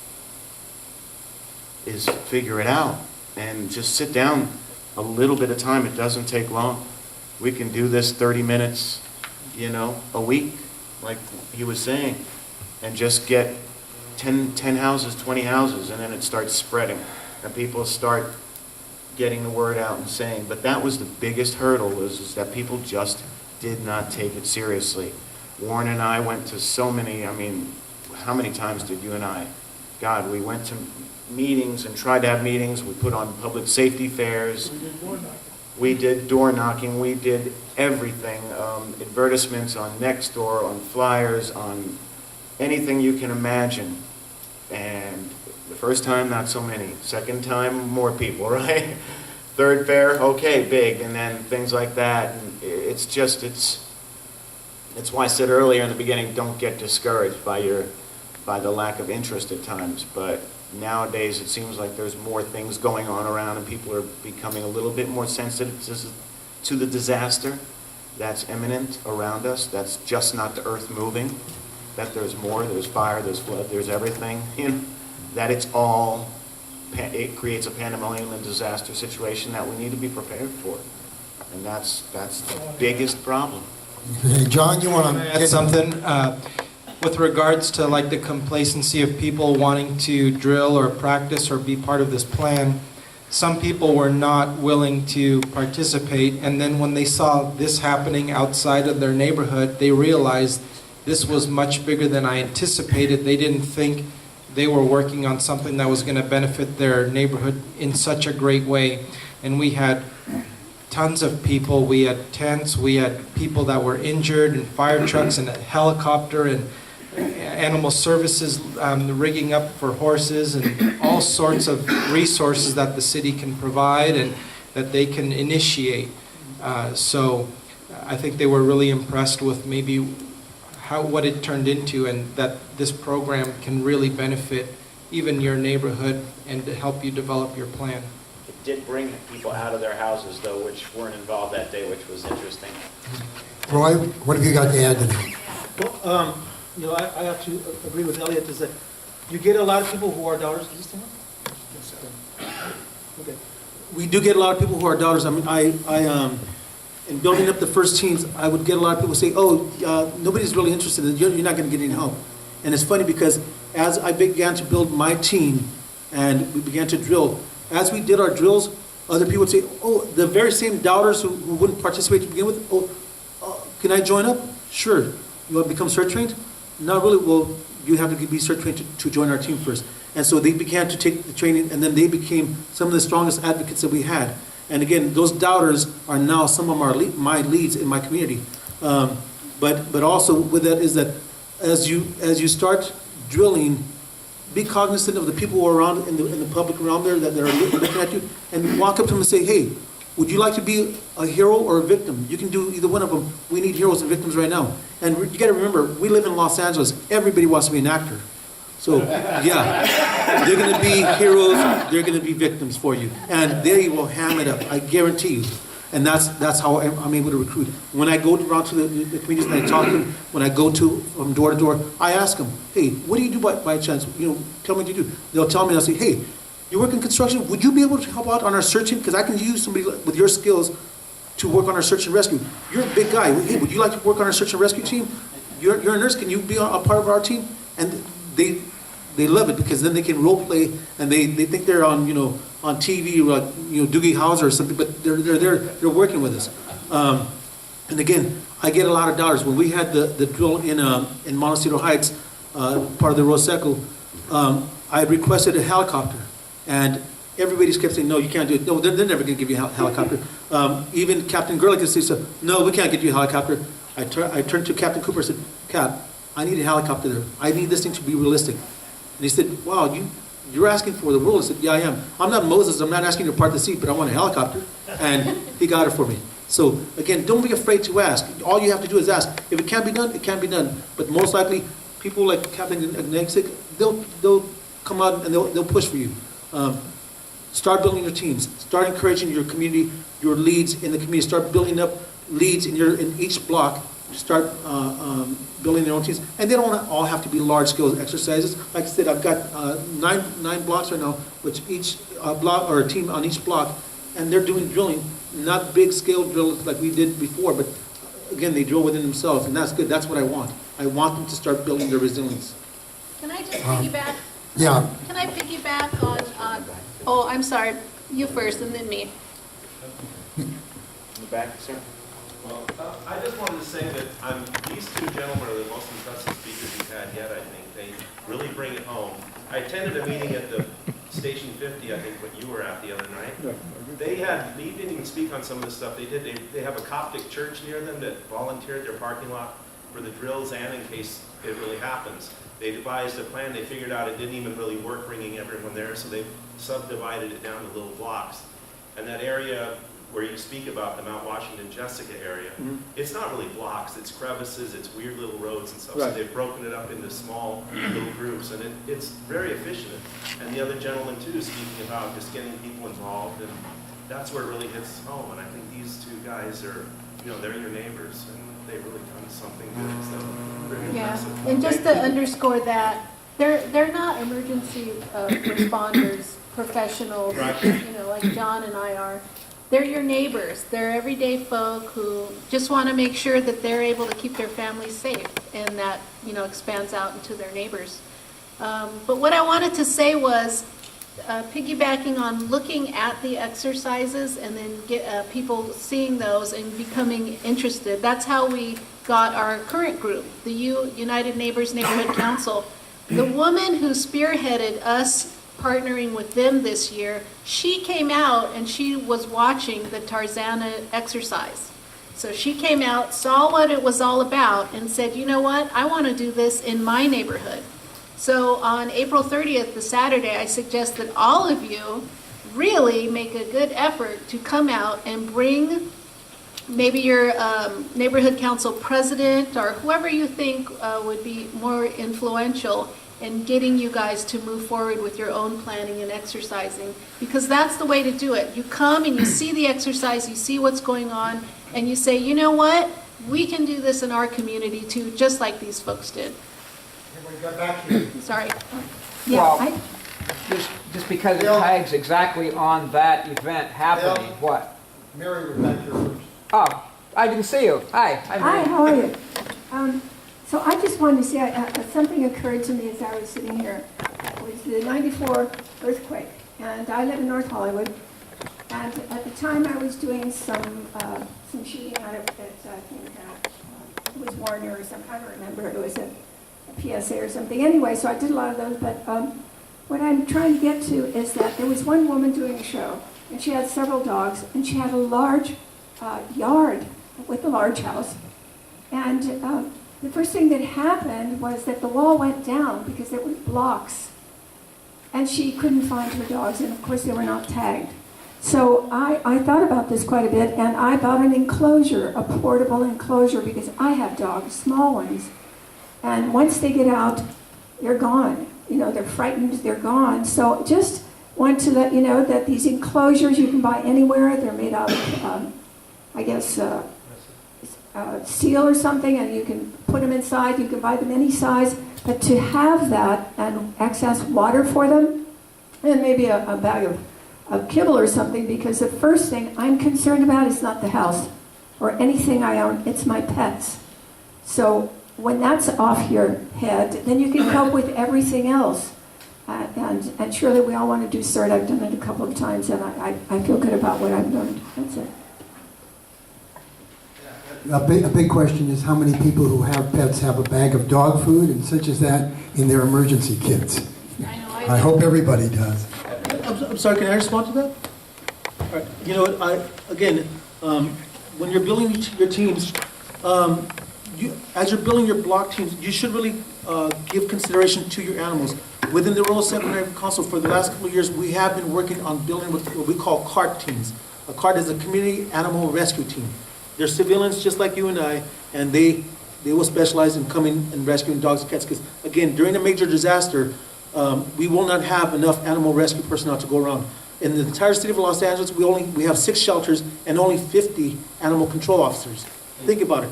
is figure it out. And just sit down a little bit of time. It doesn't take long. We can do this 30 minutes, a week, like he was saying, and just get 10 houses, 20 houses, and then it starts spreading. And people start getting the word out and saying, but that was the biggest hurdle, is that people just did not take it seriously. Warren and I went to so many, how many times did you and I? God, we went to meetings and tried to have meetings. We put on public safety fairs. We did door knocking. We did everything. Advertisements on Nextdoor, on flyers, on anything you can imagine. And the first time, not so many. Second time, more people, right? Third fair, okay, big, and then things like that. And it's why I said earlier in the beginning, don't get discouraged by the lack of interest at times. But nowadays, it seems like there's more things going on around, and people are becoming a little bit more sensitive to the disaster that's imminent around us. That's just not the earth moving. That there's more, there's fire, there's flood, there's everything. That it creates a pandemonium and disaster situation that we need to be prepared for. And that's the biggest problem. Okay, John, you want to add something? With regards to like the complacency of people wanting to drill or practice or be part of this plan, some people were not willing to participate, and then when they saw this happening outside of their neighborhood, they realized this was much bigger than I anticipated. They didn't think they were working on something that was going to benefit their neighborhood in such a great way. And we had tons of people. We had tents. We had people that were injured, and fire trucks, and a helicopter, and animal services rigging up for horses, and all sorts of resources that the city can provide and that they can initiate. So I think they were really impressed with maybe what it turned into, and that this program can really benefit even your neighborhood and to help you develop your plan. It did bring people out of their houses, though, which weren't involved that day, which was interesting. Roy, what have you got to add to that? Well, I have to agree with Elliot, is that you get a lot of people who are doubters. Is this thing on? Yes. Okay. We do get a lot of people who are doubters. In building up the first teams, I would get a lot of people say, nobody's really interested in it. You're not going to get any help. And it's funny because as I began to build my team and we began to drill, as we did our drills, other people would say, the very same doubters who wouldn't participate to begin with, can I join up? Sure. You want to become CERT trained? Not really. Well, you have to be CERT trained to join our team first. And so they began to take the training, and then they became some of the strongest advocates that we had. And again, those doubters are now some of my leads in my community. But also with that is that as you start drilling, be cognizant of the people who are around in the public around there that are looking at you, and walk up to them and say, hey, would you like to be a hero or a victim? You can do either one of them. We need heroes and victims right now. And you got to remember, we live in Los Angeles. Everybody wants to be an actor. So, yeah, they're going to be heroes, they're going to be victims for you. And they will ham it up, I guarantee you. And that's how I'm able to recruit. When I go around to the communities and I talk to them, when I go from door to door, I ask them, hey, what do you do by chance? Tell me what you do. They'll tell me, and I'll say, hey, you work in construction, would you be able to help out on our searching? Because I can use somebody with your skills to work on our search and rescue. You're a big guy. Hey, would you like to work on our search and rescue team? You're a nurse, can you be a part of our team? And they love it because then they can role play and they think they're on on TV or like Doogie Howser or something, but they're working with us. And again, I get a lot of dollars. When we had the drill in Montecito Heights, part of the Roseco, I requested a helicopter, and everybody kept saying, no, you can't do it. No, they're never going to give you a helicopter. Even Captain Gerlich said, no, we can't get you a helicopter. I turned to Captain Cooper and said, Cap, I need a helicopter there. I need this thing to be realistic. And he said, wow, you're asking for the world. I said, yeah, I am. I'm not Moses. I'm not asking you to part the sea, but I want a helicopter. And he got it for me. So, again, don't be afraid to ask. All you have to do is ask. If it can't be done, it can't be done. But most likely, people like Captain Agnesic, they'll come out and they'll push for you. Start building your teams. Start encouraging your community, your leads in the community. Start building up leads in each block. Start building their own teams. And they don't all have to be large-scale exercises. Like I said, I've got nine blocks right now, which each block or a team on each block, and they're doing drilling, not big-scale drills like we did before, but again, they drill within themselves, and that's good. That's what I want. I want them to start building their resilience. Can I just piggyback? Yeah. Can I piggyback on, oh, I'm sorry, you first and then me. In the back, sir. Well, I just wanted to say that these two gentlemen are the most impressive speakers we've had yet, I think. They really bring it home. I attended a meeting at the Station 50, I think, what you were at the other night. They didn't even speak on some of the stuff they did. They have a Coptic church near them that volunteered their parking lot for the drills and in case it really happens. They devised a plan. They figured out it didn't even really work bringing everyone there, so they subdivided it down to little blocks. And that area where you speak about the Mount Washington, Jessica area, it's not really blocks, it's crevices, it's weird little roads and stuff. Right. So they've broken it up into small little groups, and it's very efficient. And the other gentleman too, speaking about just getting people involved, and that's where it really hits home. And I think these two guys are, they're your neighbors, and they've really done something good. So very impressive. And just to underscore that, they're not emergency responders, professionals, like John and I are. They're your neighbors. They're everyday folk who just want to make sure that they're able to keep their families safe, and that expands out into their neighbors. But what I wanted to say was, piggybacking on looking at the exercises and then get people seeing those and becoming interested. That's how we got our current group, the United Neighbors Neighborhood Council. The woman who spearheaded us partnering with them this year, she came out and she was watching the Tarzana exercise. So she came out, saw what it was all about, and said, you know what, I want to do this in my neighborhood. So on April 30th, the Saturday, I suggest that all of you really make a good effort to come out and bring maybe your neighborhood council president or whoever you think would be more influential and getting you guys to move forward with your own planning and exercising, because that's the way to do it. You come and you see the exercise, you see what's going on, and you say, you know what, we can do this in our community too, just like these folks did. Sorry. Well, just because it tags exactly on that event happening, what? Mary was back here first. Oh, I didn't see you. Hi. Hi, how are you? So I just wanted to say, something occurred to me as I was sitting here. It was the '94 earthquake, and I live in North Hollywood. And at the time, I was doing some shooting out of it. I think it was Warner or something. I don't remember. It was a PSA or something. Anyway, so I did a lot of those. But what I'm trying to get to is that there was one woman doing a show, and she had several dogs, and she had a large yard with a large house, and the first thing that happened was that the wall went down because there were blocks, and she couldn't find her dogs, and of course they were not tagged. So I thought about this quite a bit, and I bought an enclosure, a portable enclosure, because I have dogs, small ones, and once they get out, they're gone. they're frightened, they're gone. So just want to let you know that these enclosures you can buy anywhere. They're made out of, I guess, steel or something, and you can put them inside. You can buy them any size. But to have that and access water for them, and maybe a bag of kibble or something, because the first thing I'm concerned about is not the house or anything I own, it's my pets. So when that's off your head, then you can cope with everything else. And surely we all want to do CERT. I've done it a couple of times, and I feel good about what I've learned. That's it. A big question is how many people who have pets have a bag of dog food and such as that in their emergency kits? I hope everybody does. I'm sorry, can I respond to that? All right. You know what, when you're building your teams, as you're building your block teams, you should really give consideration to your animals. Within the Rural Secondary Council, for the last couple of years, we have been working on building what we call CART teams. A CART is a Community Animal Rescue Team. They're civilians just like you and I, and they will specialize in coming and rescuing dogs and cats. Because again, during a major disaster, we will not have enough animal rescue personnel to go around. In the entire city of Los Angeles, we have 6 shelters and only 50 animal control officers. Think about it.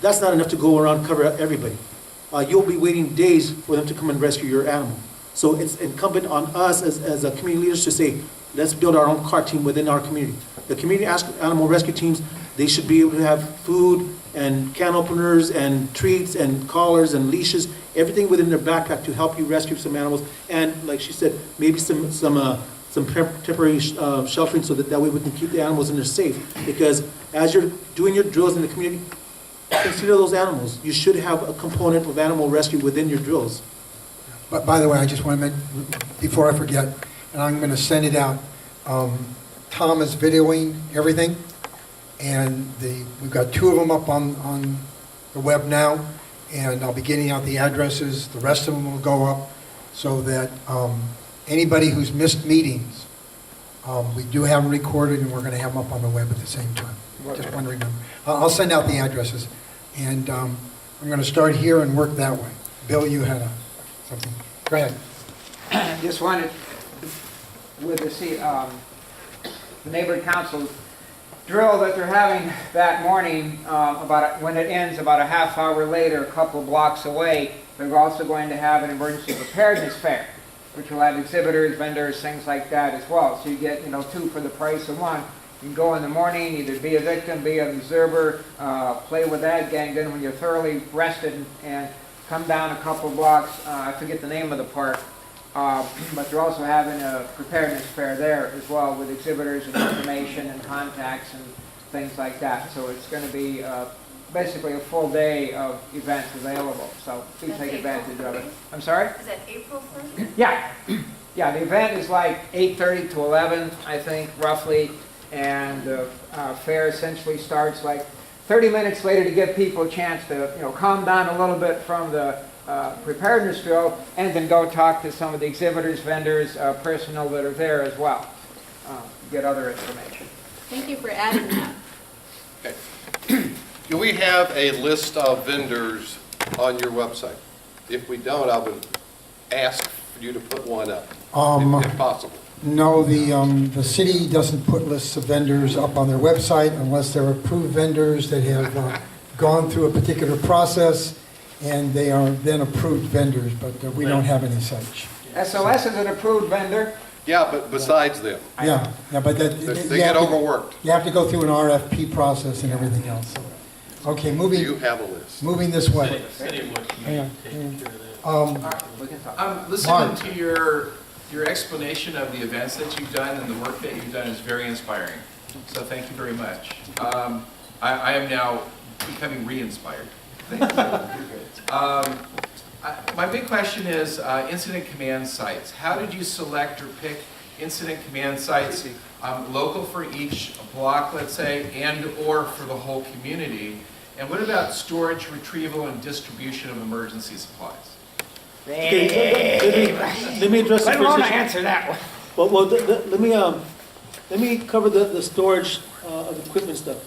That's not enough to go around and cover everybody. You'll be waiting days for them to come and rescue your animal. So it's incumbent on us as a community leaders to say, let's build our own CART team within our community. The community animal rescue teams, they should be able to have food and can openers and treats and collars and leashes, everything within their backpack to help you rescue some animals. And like she said, maybe some temporary sheltering so that way we can keep the animals in there safe. Because as you're doing your drills in the community, consider those animals. You should have a component of animal rescue within your drills. But by the way, I just want to mention, before I forget, and I'm going to send it out, Tom is videoing everything, and we've got 2 of them up on the web now, and I'll be getting out the addresses. The rest of them will go up so that anybody who's missed meetings, we do have them recorded, and we're going to have them up on the web at the same time. Just want to remember. I'll send out the addresses, and I'm going to start here and work that way. Bill, you had something. Go ahead. Just wanted, with the neighborhood council drill that they're having that morning, when it ends about a half hour later, a couple of blocks away, they're also going to have an emergency preparedness fair, which will have exhibitors, vendors, things like that as well. So you get 2 for the price of 1. You can go in the morning, either be a victim, be an observer, play with that gang. Then when you're thoroughly rested and come down a couple blocks, I forget the name of the park, but they're also having a preparedness fair there as well with exhibitors and information and contacts and things like that. So it's going to be basically a full day of events available. So do take advantage of it. I'm sorry? Is that April 1st? Yeah. Yeah, the event is like 8:30 to 11, I think, roughly. And the fair essentially starts like 30 minutes later to give people a chance to calm down a little bit from the preparedness drill, and then go talk to some of the exhibitors, vendors, personnel that are there as well, get other information. Thank you for adding that. Okay. Do we have a list of vendors on your website? If we don't, I would ask for you to put one up, if possible. No, the city doesn't put lists of vendors up on their website unless they're approved vendors that have gone through a particular process, and they are then approved vendors, but we don't have any such. SOS is an approved vendor. Yeah, but besides them. Yeah, but they get overworked. You have to go through an RFP process and everything else. Okay, moving. You have a list. Moving this way. I'm listening to your explanation of the events that you've done and the work that you've done is very inspiring. So thank you very much. I am now becoming re-inspired. My big question is incident command sites. How did you select or pick incident command sites, local for each block, let's say, and or for the whole community? And what about storage, retrieval, and distribution of emergency supplies? Okay, let me address the first issue. I want to answer that one. Well, let me cover the storage of equipment stuff.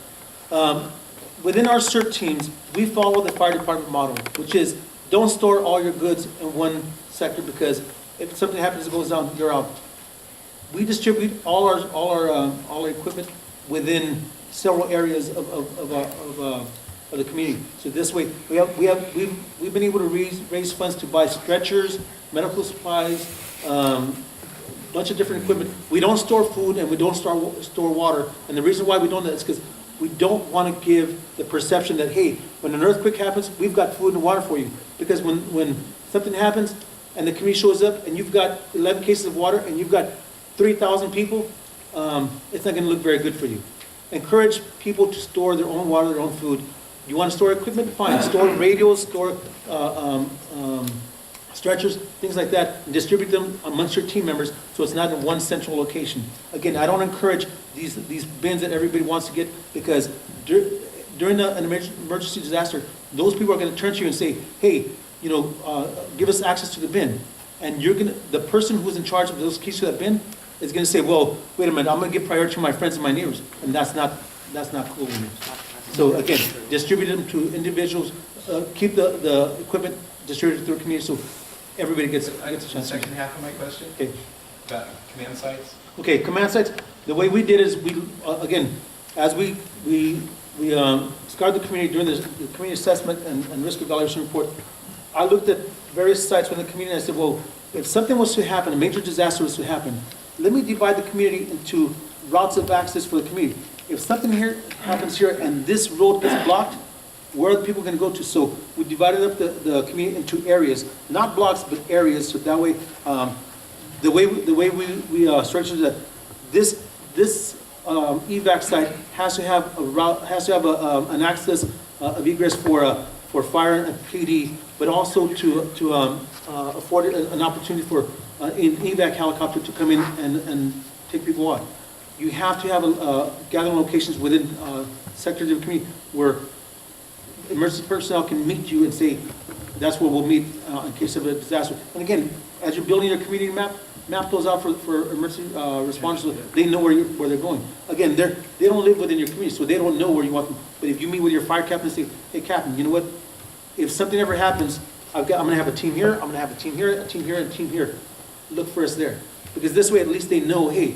Within our CERT teams, we follow the fire department model, which is don't store all your goods in one sector, because if something happens, it goes down, you're out. We distribute all our equipment within several areas of the community. So this way, we've been able to raise funds to buy stretchers, medical supplies, bunch of different equipment. We don't store food and we don't store water. And the reason why we don't do that is because we don't want to give the perception that, hey, when an earthquake happens, we've got food and water for you. Because when something happens and the community shows up and you've got 11 cases of water and you've got 3,000 people, it's not going to look very good for you. Encourage people to store their own water, their own food. You want to store equipment? Fine. Store radios, store stretchers, things like that, and distribute them amongst your team members so it's not in one central location. Again, I don't encourage these bins that everybody wants to get, because during an emergency disaster, those people are going to turn to you and say, hey, give us access to the bin. And the person who's in charge of those keys to that bin is going to say, well, wait a minute, I'm going to give priority to my friends and my neighbors. And that's not cool with me. So again, distribute them to individuals, keep the equipment distributed through the community so everybody gets a chance. The second half of my question, Okay. about command sites. Okay, command sites, the way we did is again, as we scoured the community during the community assessment and risk evaluation report, I looked at various sites within the community and I said, well, if something was to happen, a major disaster was to happen, let me divide the community into routes of access for the community. If something here happens here and this road gets blocked, where are the people going to go to? So we divided up the community into areas, not blocks, but areas. So that way, the way we structured that, this evac site has to have a route, has to have an access of egress for fire and PD, but also to afford an opportunity for an evac helicopter to come in and take people out. You have to have gathering locations within sectors of the community where emergency personnel can meet you and say, that's where we'll meet in case of a disaster. And again, as you're building your community map those out for emergency responders so they know where they're going. Again, they don't live within your community, so they don't know where you want them. But if you meet with your fire captain and say, hey, captain, you know what? If something ever happens, I'm going to have a team here, I'm going to have a team here, a team here, and a team here. Look for us there. Because this way, at least they know, hey,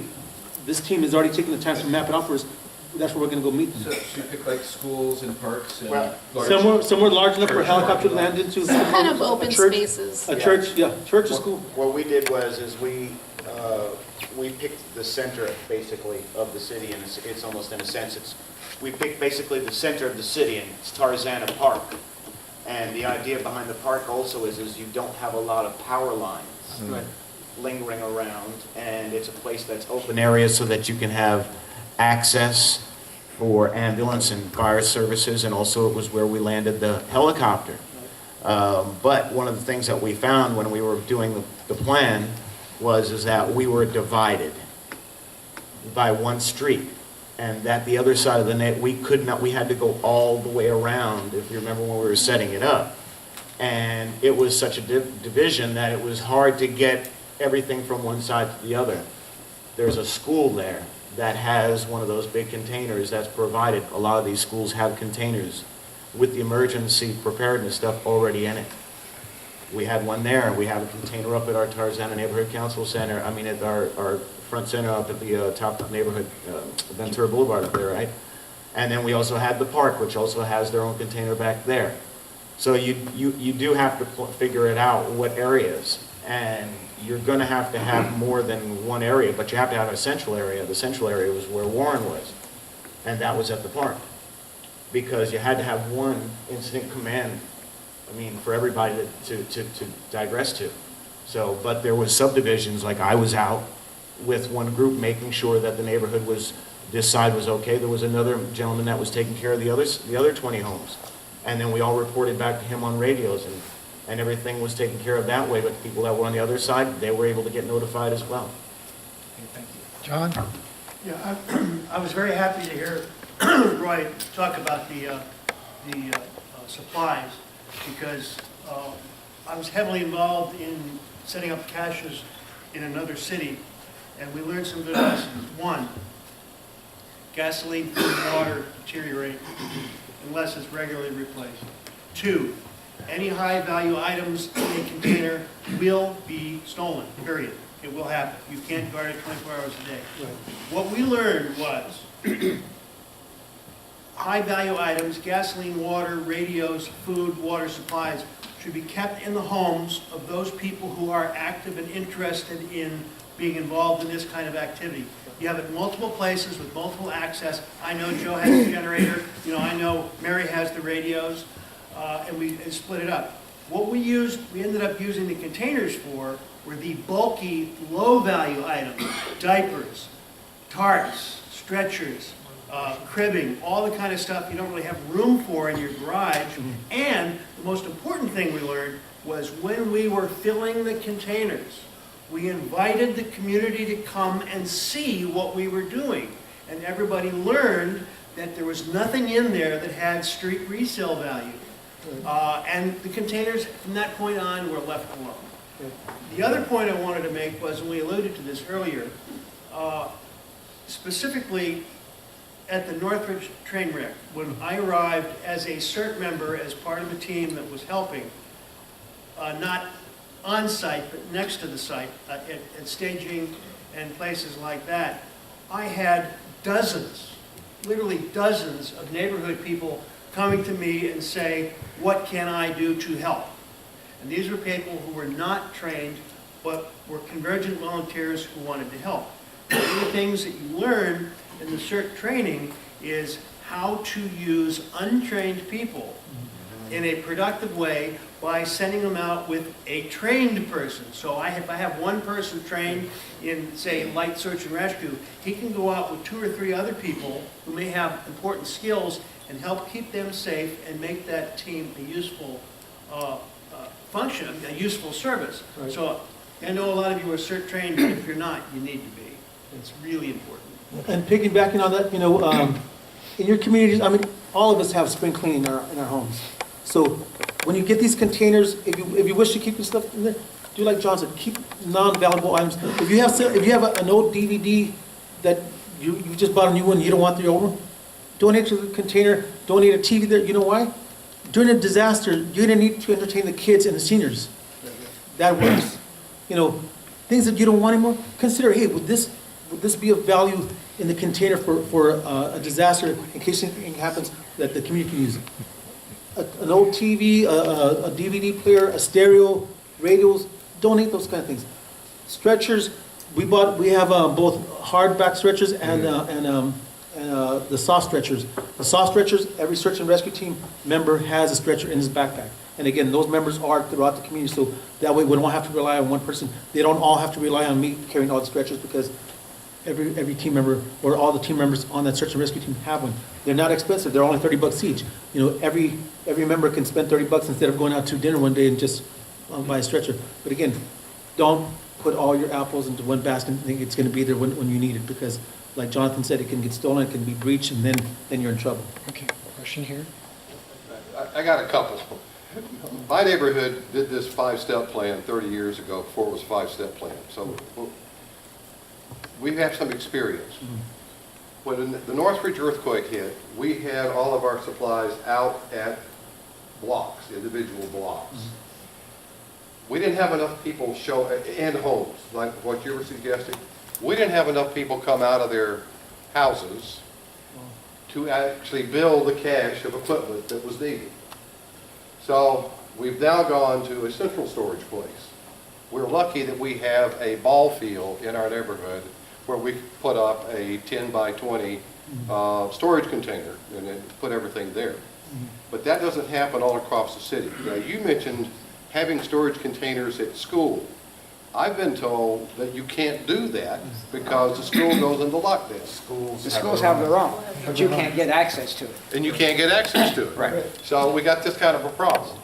this team has already taken the time to map it out for us. That's where we're going to go meet them. So you pick like schools and parks and Somewhere large enough for a helicopter to land into. Some kind of open spaces. A church, yeah, church or school. What we did is we picked the center, basically, of the city, and it's almost in a sense, we picked basically the center of the city, and it's Tarzana Park. And the idea behind the park also is you don't have a lot of power lines lingering around, and it's a place that's open area so that you can have access for ambulance and fire services, and also it was where we landed the helicopter. But one of the things that we found when we were doing the plan is that we were divided by one street, and that the other side of the net, we had to go all the way around, if you remember when we were setting it up. And it was such a division that it was hard to get everything from one side to the other. There's a school there that has one of those big containers that's provided. A lot of these schools have containers with the emergency preparedness stuff already in it. We had one there. We have a container up at our Tarzana Neighborhood Council Center. I mean, at our front center up at the top neighborhood, Ventura Boulevard up there, right? And then we also had the park, which also has their own container back there. So you do have to figure it out, what areas. And you're going to have more than one area, but you have to have a central area. The central area was where Warren was, and that was at the park. Because you had to have one incident command, I mean, for everybody to digress to. So, but there was subdivisions, like I was out with one group making sure that the neighborhood this side was okay. There was another gentleman that was taking care of the other 20 homes. And then we all reported back to him on radios, and everything was taken care of that way, but the people that were on the other side, they were able to get notified as well. Okay, thank you. John? Yeah, I was very happy to hear Roy talk about the supplies, because I was heavily involved in setting up caches in another city, and we learned some good lessons. One, gasoline, food, and water deteriorate unless it's regularly replaced. Two, any high-value items in a container will be stolen, period. It will happen. You can't guard it 24 hours a day. What we learned was high-value items, gasoline, water, radios, food, water supplies, should be kept in the homes of those people who are active and interested in being involved in this kind of activity. You have it in multiple places with multiple access. I know Joe has a generator. You know, I know Mary has the radios, and we split it up. What we ended up using the containers for were the bulky, low-value items: diapers, tarps, stretchers, cribbing, all the kind of stuff you don't really have room for in your garage. And the most important thing we learned was when we were filling the containers, we invited the community to come and see what we were doing. And everybody learned that there was nothing in there that had street resale value. And the containers, from that point on, were left alone. The other point I wanted to make was, and we alluded to this earlier, specifically at the Northridge train wreck, when I arrived as a CERT member, as part of the team that was helping, not on site, but next to the site, at staging and places like that, I had dozens, literally dozens of neighborhood people coming to me and say, what can I do to help? And these were people who were not trained, but were convergent volunteers who wanted to help. One of the things that you learn in the CERT training is how to use untrained people in a productive way by sending them out with a trained person. So if I have one person trained in, say, light search and rescue, he can go out with 2 or 3 other people who may have important skills and help keep them safe and make that team a useful function, a useful service. Right. So I know a lot of you are CERT trained, but if you're not, you need to be. It's really important. And piggybacking on that, in your communities, all of us have spring cleaning in our homes. So when you get these containers, if you wish to keep your stuff in there, do like John said, keep non-valuable items. If you have an old DVD that you just bought a new one, you don't want the old one, donate to the container, donate a TV there. You know why? During a disaster, you're going to need to entertain the kids and the seniors. That works. Things that you don't want anymore, consider, hey, would this be of value in the container for a disaster in case anything happens that the community can use it? An old TV, a DVD player, a stereo, radios, donate those kind of things. Stretchers, we have both hardback stretchers and the soft stretchers. The soft stretchers, every search and rescue team member has a stretcher in his backpack. And again, those members are throughout the community, so that way we don't have to rely on one person. They don't all have to rely on me carrying all the stretchers, because every team member, or all the team members on that search and rescue team have one. They're not expensive, they're only $30 each. Every member can spend $30 instead of going out to dinner one day and just buy a stretcher. But again, don't put all your apples into one basket and think it's going to be there when you need it, because like Jonathan said, it can get stolen, it can be breached, and then you're in trouble. Okay, question here? I got a couple. My neighborhood did this 5-step plan 30 years ago, before it was a 5-step plan. So we have some experience. When the Northridge earthquake hit, we had all of our supplies out at blocks, individual blocks. We didn't have enough people and homes, like what you were suggesting. We didn't have enough people come out of their houses to actually build the cache of equipment that was needed. So we've now gone to a central storage place. We're lucky that we have a ball field in our neighborhood where we put up a 10 by 20 storage container and then put everything there. But that doesn't happen all across the city. Now, you mentioned having storage containers at school. I've been told that you can't do that because the school goes into lockdown. The schools have their own, but you can't get access to it. And you can't get access to it. Right. So we got this kind of a problem.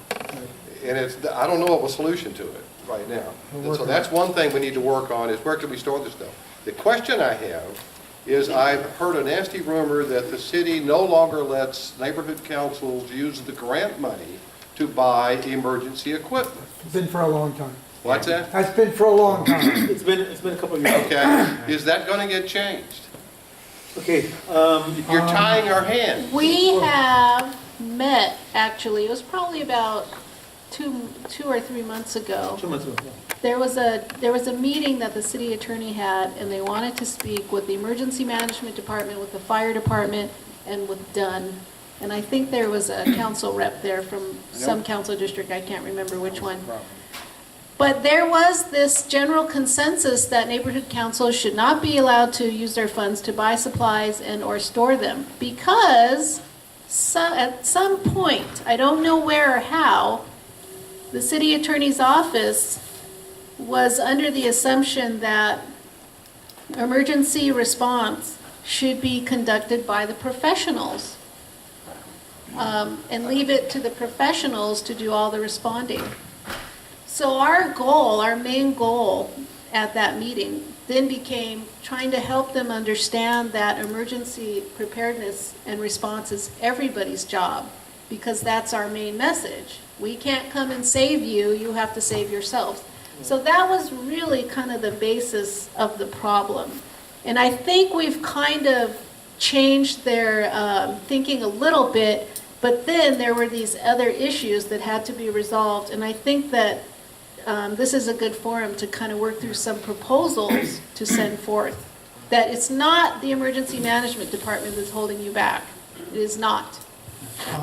And I don't know of a solution to it right now. And so that's one thing we need to work on, is where can we store this stuff? The question I have is, I've heard a nasty rumor that the city no longer lets neighborhood councils use the grant money to buy emergency equipment. It's been for a long time. What's that? That's been for a long time. It's been a couple of years. Okay. Is that going to get changed? Okay. You're tying our hands. We have met, actually, it was probably about two or 3 months ago, 2 months ago. there was a meeting that the city attorney had, and they wanted to speak with the emergency management department, with the fire department, and with Dunn. And I think there was a council rep there from some council district, I can't remember which one. But there was this general consensus that neighborhood councils should not be allowed to use their funds to buy supplies and or store them, because at some point, I don't know where or how, the city attorney's office was under the assumption that emergency response should be conducted by the professionals, and leave it to the professionals to do all the responding. So our main goal at that meeting then became trying to help them understand that emergency preparedness and response is everybody's job, because that's our main message. We can't come and save you, you have to save yourselves. So that was really kind of the basis of the problem. And I think we've kind of changed their thinking a little bit, but then there were these other issues that had to be resolved, and I think that this is a good forum to kind of work through some proposals to send forth. That it's not the emergency management department that's holding you back. It is not.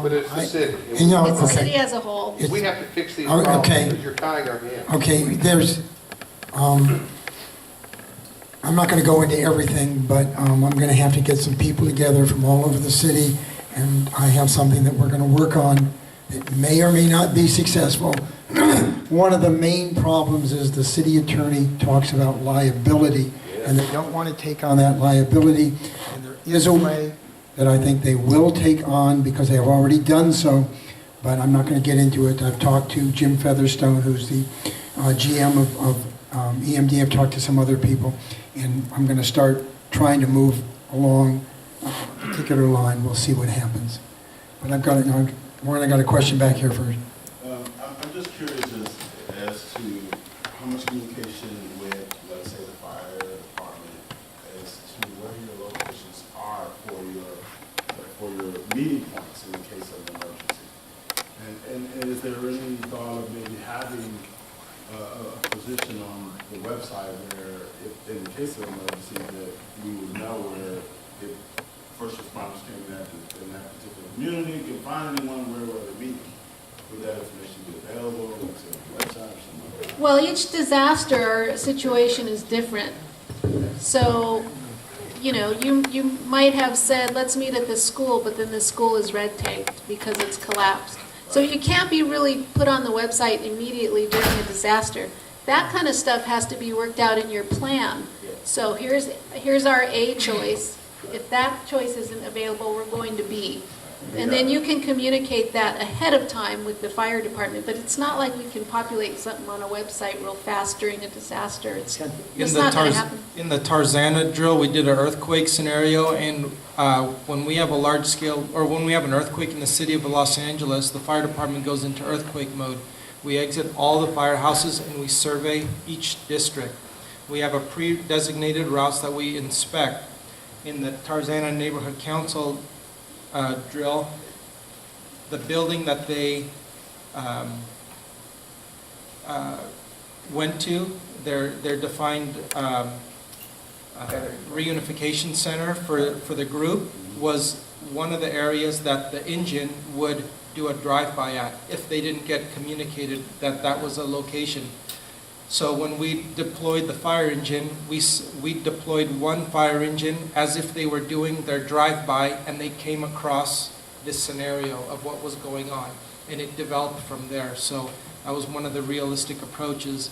But it's the city. It's the city as a whole. We have to fix these problems because you're tying our hands. Okay, there's, I'm not going to go into everything, but I'm going to have to get some people together from all over the city, and I have something that we're going to work on. It may or may not be successful. One of the main problems is the city attorney talks about liability, and they don't want to take on that liability. And there is a way that I think they will take on, because they have already done so, but I'm not going to get into it. I've talked to Jim Featherstone, who's the GM of EMD. I've talked to some other people, and I'm going to start trying to move along a particular line. We'll see what happens. But I've got Warren, I got a question back here first. I'm just curious as to how much communication with, let's say, the fire department as to where your locations are for your meeting points in the case of an emergency. And is there any thought of maybe having a position on the website where, if in the case of an emergency, that we would know where if first responders came in that particular community, can find anyone where they're meeting? Would that information be available, like say, on the website or something like that? Well, each disaster situation is different. So, you know, you might have said, let's meet at this school, but then the school is red taped because it's collapsed. So you can't be really put on the website immediately during a disaster. That kind of stuff has to be worked out in your plan. So here's our A choice. If that choice isn't available, we're going to B. And then you can communicate that ahead of time with the fire department, but it's not like we can populate something on a website real fast during a disaster. It's not going to happen. In the Tarzana drill, we did an earthquake scenario, and when we have a large scale, or when we have an earthquake in the city of Los Angeles, the fire department goes into earthquake mode. We exit all the firehouses and we survey each district. We have a pre-designated routes that we inspect. In the Tarzana Neighborhood Council drill, the building that they went to, their defined reunification center for the group, was one of the areas that the engine would do a drive-by at if they didn't get communicated that that was a location. So when we deployed the fire engine, we deployed one fire engine as if they were doing their drive-by, and they came across this scenario of what was going on, and it developed from there. So that was one of the realistic approaches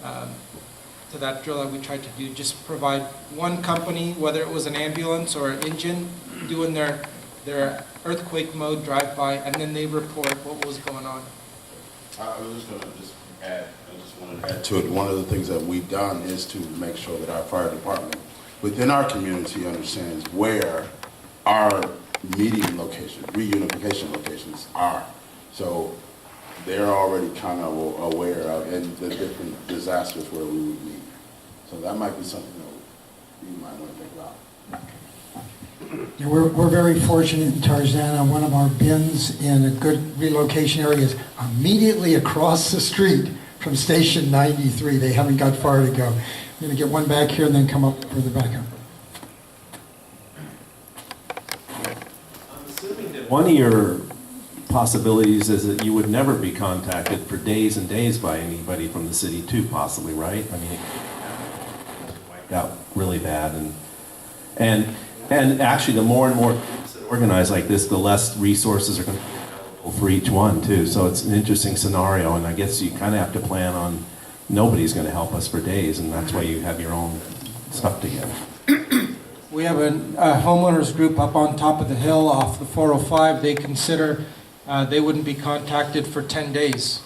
to that drill that we tried to do, just provide one company, whether it was an ambulance or an engine, doing their earthquake mode drive-by, and then they report what was going on. I was just going to add, to it. One of the things that we've done is to make sure that our fire department within our community understands where our meeting locations, reunification locations are. So they're already kind of aware of and the different disasters where we would meet. So that might be something that you might want to think about. Yeah, we're very fortunate in Tarzana. One of our bins in a good relocation area is immediately across the street from Station 93. They haven't got far to go. I'm going to get one back here and then come up further back up. One of your possibilities is that you would never be contacted for days and days by anybody from the city too, possibly, right? I mean, it got really bad, and actually the more and more things that organize like this, the less resources are going to be available for each one too. So it's an interesting scenario, and I guess you kind of have to plan on nobody's going to help us for days, and that's why you have your own stuff together. We have a homeowners group up on top of the hill off the 405. They consider they wouldn't be contacted for 10 days.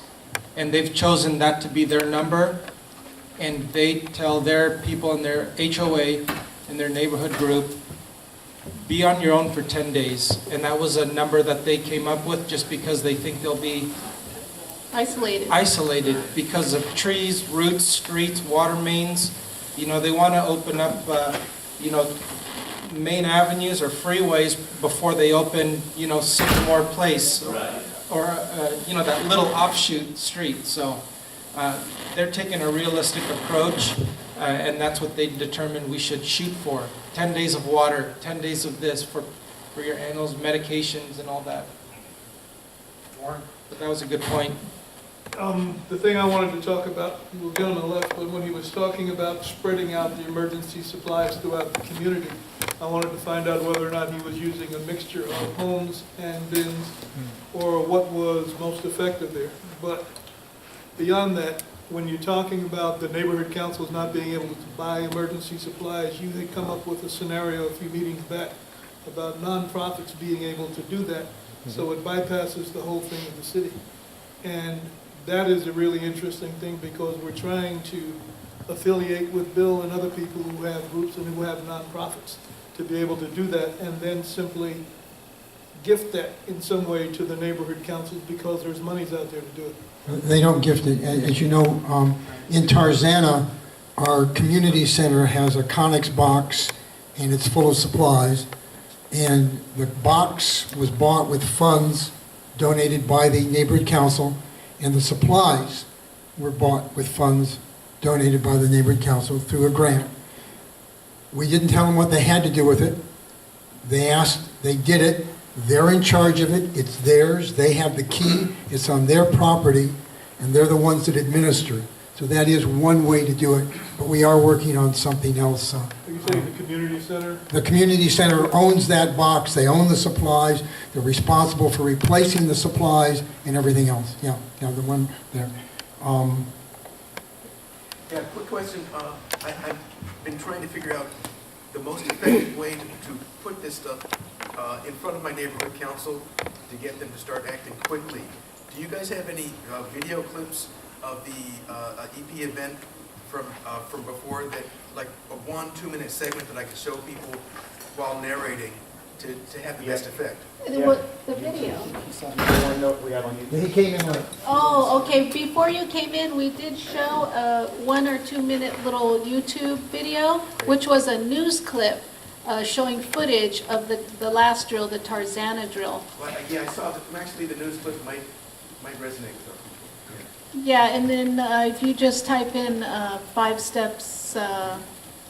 And they've chosen that to be their number. And they tell their people in their HOA, in their neighborhood group, be on your own for 10 days. And that was a number that they came up with just because they think they'll be isolated because of trees, roots, streets, water mains. You know, they want to open up, main avenues or freeways before they open, Sycamore Place or that little offshoot street. So they're taking a realistic approach, and that's what they determined we should shoot for. 10 days of water, 10 days of this for your animals, medications and all that. Warren, but that was a good point. The thing I wanted to talk about, the gentleman left, but when he was talking about spreading out the emergency supplies throughout the community, I wanted to find out whether or not he was using a mixture of homes and bins, or what was most effective there. But beyond that, when you're talking about the neighborhood councils not being able to buy emergency supplies, you had come up with a scenario a few meetings back about nonprofits being able to do that, so it bypasses the whole thing of the city. And that is a really interesting thing, because we're trying to affiliate with Bill and other people who have groups and who have nonprofits to be able to do that, and then simply gift that in some way to the neighborhood councils, because there's monies out there to do it. They don't gift it. As you know, in Tarzana, our community center has a Conex box, and it's full of supplies. And the box was bought with funds donated by the neighborhood council, and the supplies were bought with funds donated by the neighborhood council through a grant. We didn't tell them what they had to do with it. They asked, they did it. They're in charge of it. It's theirs. They have the key. It's on their property, and they're the ones that administer it. So that is one way to do it, but we are working on something else. Are you saying the community center? The community center owns that box. They own the supplies. They're responsible for replacing the supplies and everything else. Yeah, the one there. Yeah, quick question. I've been trying to figure out the most effective way to put this stuff in front of my neighborhood council to get them to start acting quickly. Do you guys have any video clips of the EP event from before, that, like a 1-2 minute segment that I could show people while narrating to have the best effect? The video. He came in late. Oh, okay. Before you came in, we did show a 1 or 2 minute little YouTube video, which was a news clip showing footage of the last drill, the Tarzana drill. Well, yeah, I saw that. Actually, the news clip might resonate. So. Yeah, and then if you just type in 5 steps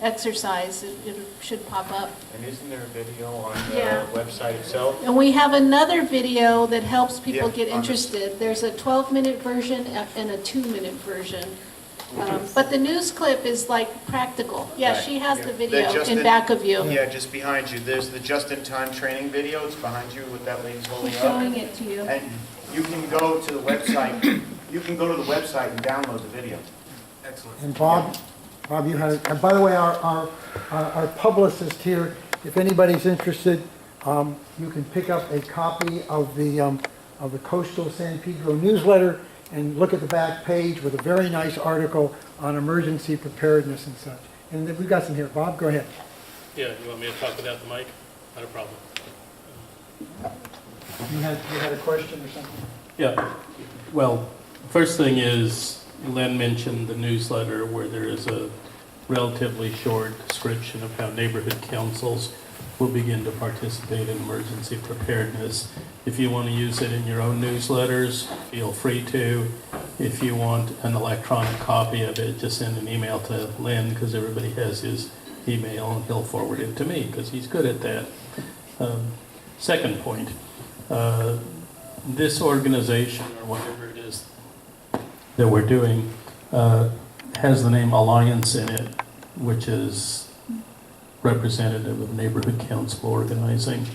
exercise, it should pop up. And isn't there a video on the Yeah. website itself? And we have another video that helps people Yeah, get interested. There's a 12-minute version and a 2-minute version. But the news clip is like practical. Yeah, Right. she has the The video just in back of you. Yeah, just behind you. There's the just-in-time training video. It's behind you with that lady's holding She's up. showing it to you. And you can go to the website. You can go to the website and download the video. Excellent. And Bob, you had it. And by the way, our publicist here, if anybody's interested, you can pick up a copy of the Coastal San Pedro newsletter and look at the back page with a very nice article on emergency preparedness and such. And then we've got some here. Bob, go ahead. Yeah, you want me to talk without the mic? Not a problem. You had a question or something? Yeah. Well, first thing is, Len mentioned the newsletter where there is a relatively short description of how neighborhood councils will begin to participate in emergency preparedness. If you want to use it in your own newsletters, feel free to. If you want an electronic copy of it, just send an email to Lynn, because everybody has his email, and he'll forward it to me, because he's good at that. Second point, this organization, or whatever it is that we're doing, has the name Alliance in it, which is representative of neighborhood council organizing.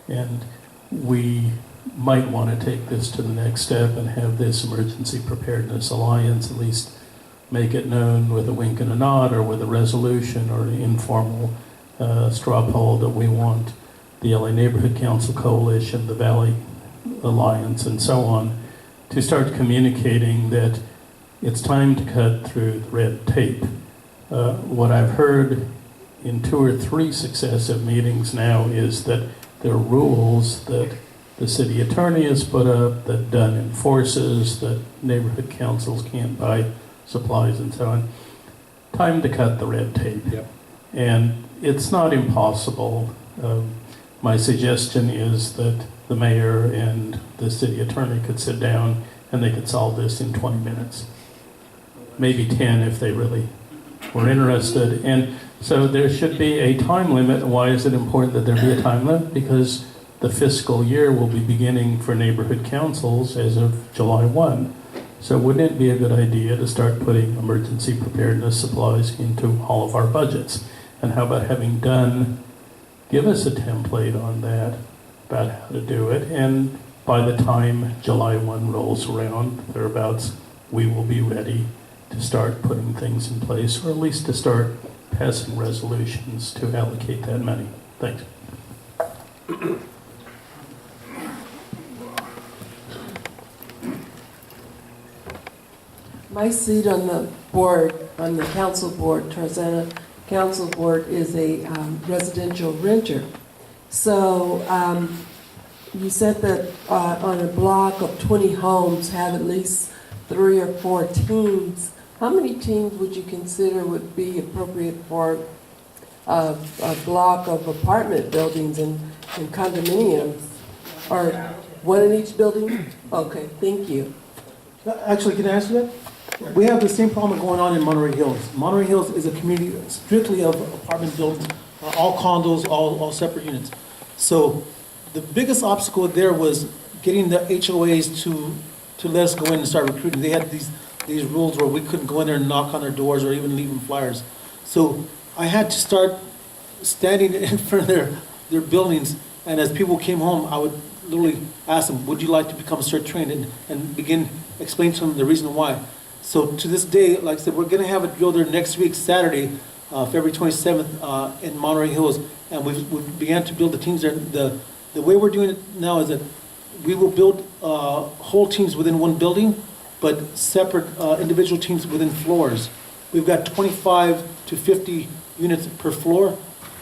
And we might want to take this to the next step and have this Emergency Preparedness Alliance at least make it known with a wink and a nod, or with a resolution or an informal straw poll, that we want the LA Neighborhood Council Coalition, the Valley Alliance, and so on, to start communicating that it's time to cut through the red tape. What I've heard in 2 or 3 successive meetings now is that there are rules that the city attorney has put up, that Dunn enforces, that neighborhood councils can't buy supplies and so on. Time to cut the red tape. Yep. And it's not impossible. My suggestion is that the mayor and the city attorney could sit down and they could solve this in 20 minutes. Maybe 10 if they really were interested. And so there should be a time limit. Why is it important that there be a time limit? Because the fiscal year will be beginning for neighborhood councils as of July 1. So wouldn't it be a good idea to start putting emergency preparedness supplies into all of our budgets? And how about having Dunn give us a template on that, about how to do it, and by the time July 1 rolls around, thereabouts, we will be ready to start putting things in place, or at least to start passing resolutions to allocate that money. Thanks. My seat on the board, on the council board, Tarzana Council Board, is a residential renter. So you said that on a block of 20 homes have at least 3 or 4 teams. How many teams would you consider would be appropriate for a block of apartment buildings and condominiums? Or one in each building? Okay, thank you. Actually, can I answer that? We have the same problem going on in Monterey Hills. Monterey Hills is a community strictly of apartment buildings, all condos, all separate units. So the biggest obstacle there was getting the HOAs to let us go in and start recruiting. They had these rules where we couldn't go in there and knock on their doors or even leave them flyers. So I had to start standing in front of their buildings, and as people came home, I would literally ask them, would you like to become CERT trained, and begin explaining to them the reason why. So to this day, like I said, we're going to have a drill there next week, Saturday, February 27th, in Monterey Hills, and we began to build the teams there. The way we're doing it now is that we will build whole teams within one building, but separate individual teams within floors. We've got 25 to 50 units per floor.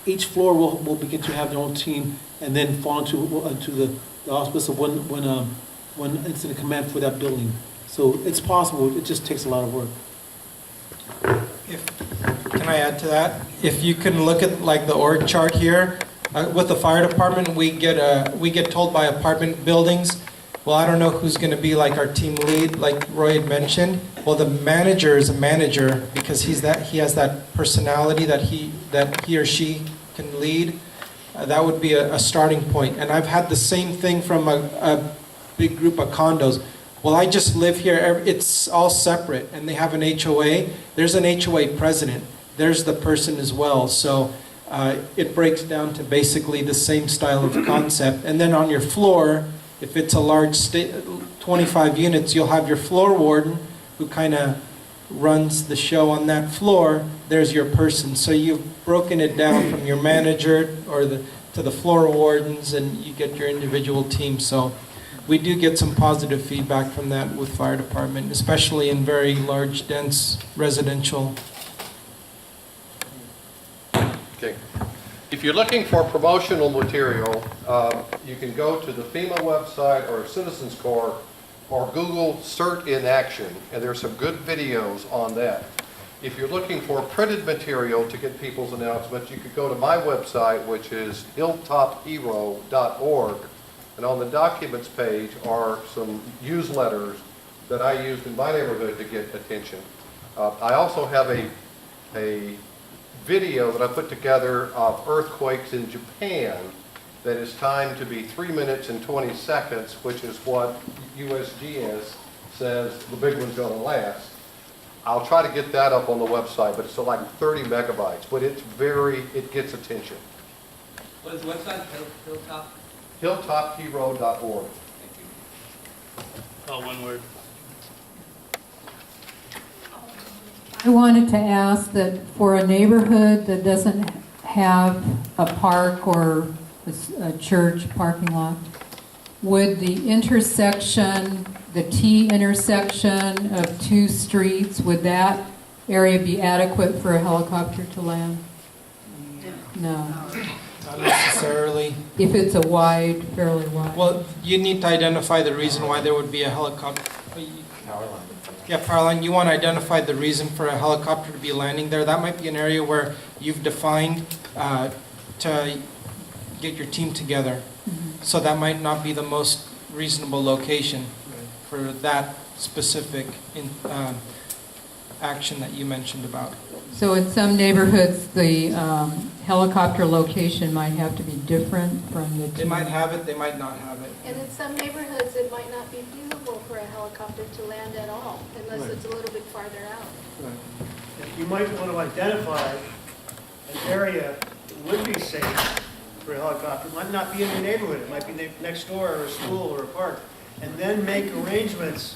Each floor will begin to have their own team, and then fall into the auspice of one incident command for that building. So it's possible, it just takes a lot of work. Can I add to that? If you can look at like the org chart here, with the fire department, we get told by apartment buildings, well, I don't know who's going to be like our team lead, like Roy had mentioned. Well, the manager is a manager because he has that personality that he or she can lead. That would be a starting point. And I've had the same thing from a big group of condos. Well, I just live here. It's all separate, and they have an HOA. There's an HOA president. There's the person as well. So it breaks down to basically the same style of concept. And then on your floor, if it's a large 25 units, you'll have your floor warden who kind of runs the show on that floor. There's your person. So you've broken it down from your manager to the floor wardens, and you get your individual team. So we do get some positive feedback from that with fire department, especially in very large, dense residential. Okay. If you're looking for promotional material, you can go to the FEMA website or Citizens Corps or Google CERT in Action, and there's some good videos on that. if you're looking for printed material to get people's announcements, you could go to my website, which is hilltophero.org, and on the documents page are some newsletters that I used in my neighborhood to get attention. I also have a video that I put together of earthquakes in Japan that is timed to be 3 minutes and 20 seconds, which is what USGS says the big one's going to last. I'll try to get that up on the website, but it's like 30 megabytes, but it gets attention. What is the website? Hilltop? Hilltophero.org. All one word. I wanted to ask that for a neighborhood that doesn't have a park or a church parking lot, would the intersection, the T intersection of two streets, would that area be adequate for a helicopter to land? No. Not necessarily. If it's a fairly wide. Well, you need to identify the reason why there would be a helicopter. Power line. Yeah, power line. You want to identify the reason for a helicopter to be landing there. That might be an area where you've defined to get your team together. So that might not be the most reasonable location for that specific action that you mentioned about. So in some neighborhoods, the helicopter location might have to be different from the They might have it, they might not have it. And in some neighborhoods, it might not be feasible for a helicopter to land at all, unless it's a little bit farther out. You might want to identify an area that would be safe for a helicopter. It might not be in your neighborhood, it might be next door, or a school, or a park. And then make arrangements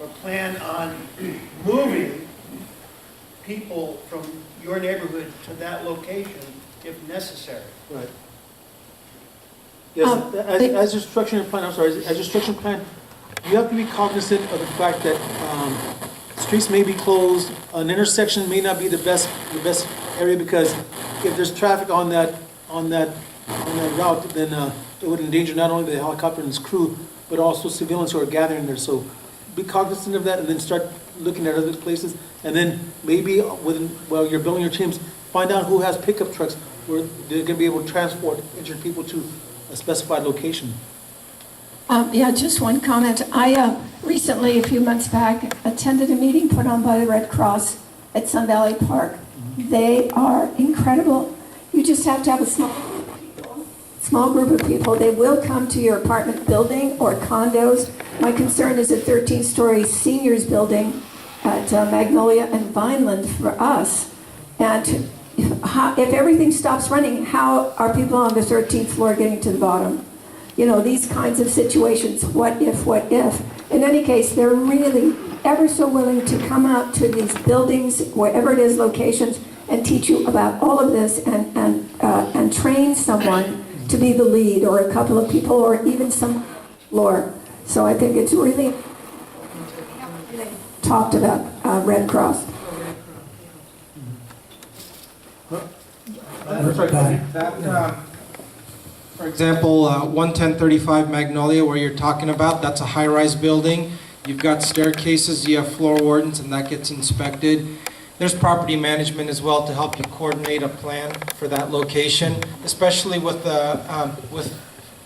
or plan on moving people from your neighborhood to that location if necessary. Right. Yes, as your structuring plan, as your structuring plan, you have to be cognizant of the fact that streets may be closed, an intersection may not be the best area, because if there's traffic on that route, then it would endanger not only the helicopter and its crew, but also civilians who are gathering there. So be cognizant of that, and then start looking at other places. And then maybe while you're building your teams, find out who has pickup trucks where they're going to be able to transport injured people to a specified location. Yeah, just one comment. I recently, a few months back, attended a meeting put on by the Red Cross at Sun Valley Park. They are incredible. You just have to have a small group of people. They will come to your apartment building or condos. My concern is a 13-story seniors building at Magnolia and Vineland for us. And if everything stops running, how are people on the 13th floor getting to the bottom? You know, these kinds of situations, what if? In any case, they're really ever so willing to come out to these buildings, wherever it is, locations, and teach you about all of this and train someone to be the lead, or a couple of people, or even some floor. So I think it's really talked about Red Cross. For example, 11035 Magnolia, where you're talking about, that's a high-rise building. You've got staircases, you have floor wardens, and that gets inspected. There's property management as well to help you coordinate a plan for that location, especially with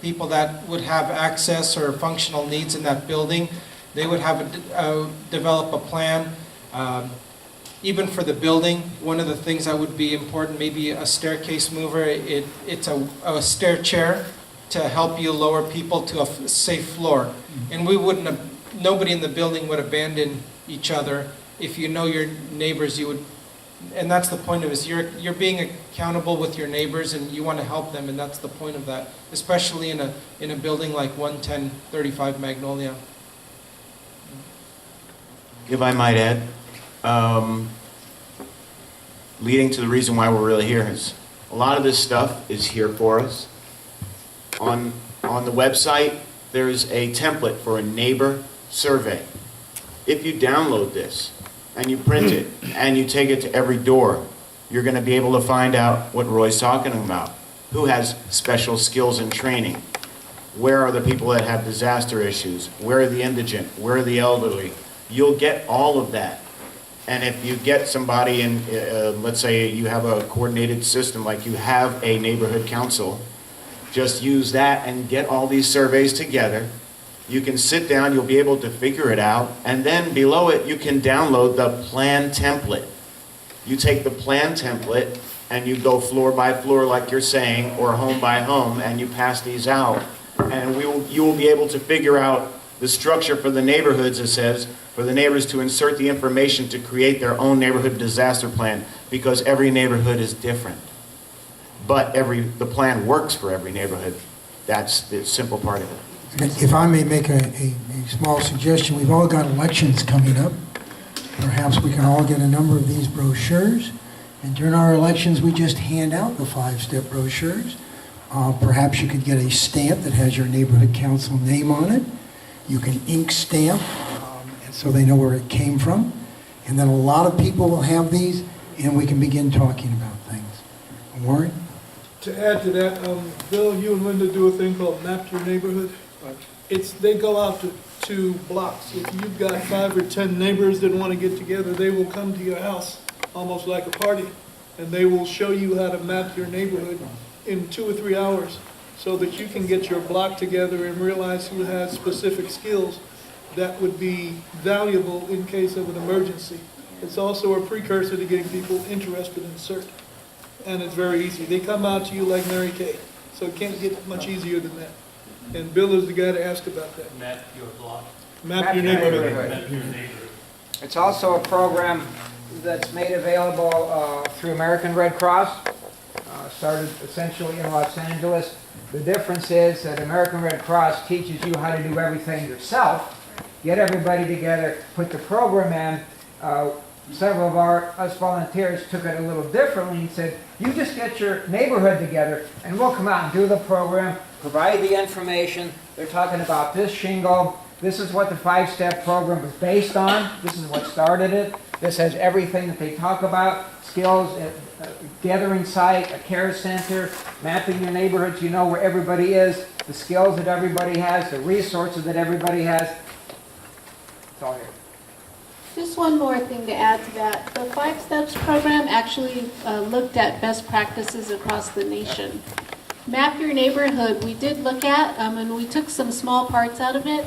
people that would have access or functional needs in that building. They would have develop a plan. Even for the building, one of the things that would be important, maybe a staircase mover, it's a stair chair to help you lower people to a safe floor. And nobody in the building would abandon each other. If you know your neighbors, you would, and that's the point of it, is you're being accountable with your neighbors, and you want to help them, and that's the point of that, especially in a building like 11035 Magnolia. If I might add, leading to the reason why we're really here is a lot of this stuff is here for us. On the website, there's a template for a neighbor survey. If you download this and you print it and you take it to every door, you're going to be able to find out what Roy's talking about. Who has special skills and training? Where are the people that have disaster issues? Where are the indigent? Where are the elderly? You'll get all of that And if you get somebody in, let's say you have a coordinated system, like you have a neighborhood council, just use that and get all these surveys together. You can sit down, you'll be able to figure it out, and then below it you can download the plan template. You take the plan template and you go floor by floor like you're saying, or home by home, and you pass these out. And you will be able to figure out the structure for the neighborhoods, it says, for the neighbors to insert the information to create their own neighborhood disaster plan, because every neighborhood is different. But the plan works for every neighborhood. That's the simple part of it. If I may make a small suggestion, we've all got elections coming up. Perhaps we can all get a number of these brochures, and during our elections we just hand out the 5-step brochures. Perhaps you could get a stamp that has your neighborhood council name on it. You can ink stamp, and so they know where it came from. And then a lot of people will have these, and we can begin talking about things. Warren? To add to that, Bill, you and Linda do a thing called Map Your Neighborhood. They go out to 2 blocks. If you've got 5 or 10 neighbors that want to get together, they will come to your house, almost like a party, and they will show you how to map your neighborhood in 2 or 3 hours, so that you can get your block together and realize who has specific skills that would be valuable in case of an emergency. It's also a precursor to getting people interested in CERT. And it's very easy. They come out to you like Mary Kay, so it can't get much easier than that. And Bill is the guy to ask about that. Map your block. Map your neighborhood. Map your neighborhood. It's also a program that's made available through American Red Cross. Started essentially in Los Angeles. The difference is that American Red Cross teaches you how to do everything yourself. Get everybody together, put the program in. Several of us volunteers took it a little differently and said, you just get your neighborhood together and we'll come out and do the program, provide the information. They're talking about this shingle. This is what the 5-step program is based on. This is what started it. This has everything that they talk about, skills, gathering site, a care center, mapping your neighborhood so you know where everybody is, the skills that everybody has, the resources that everybody has. It's all here. Just one more thing to add to that. The 5 Steps program actually looked at best practices across the nation. Map Your Neighborhood, we did look at, and we took some small parts out of it,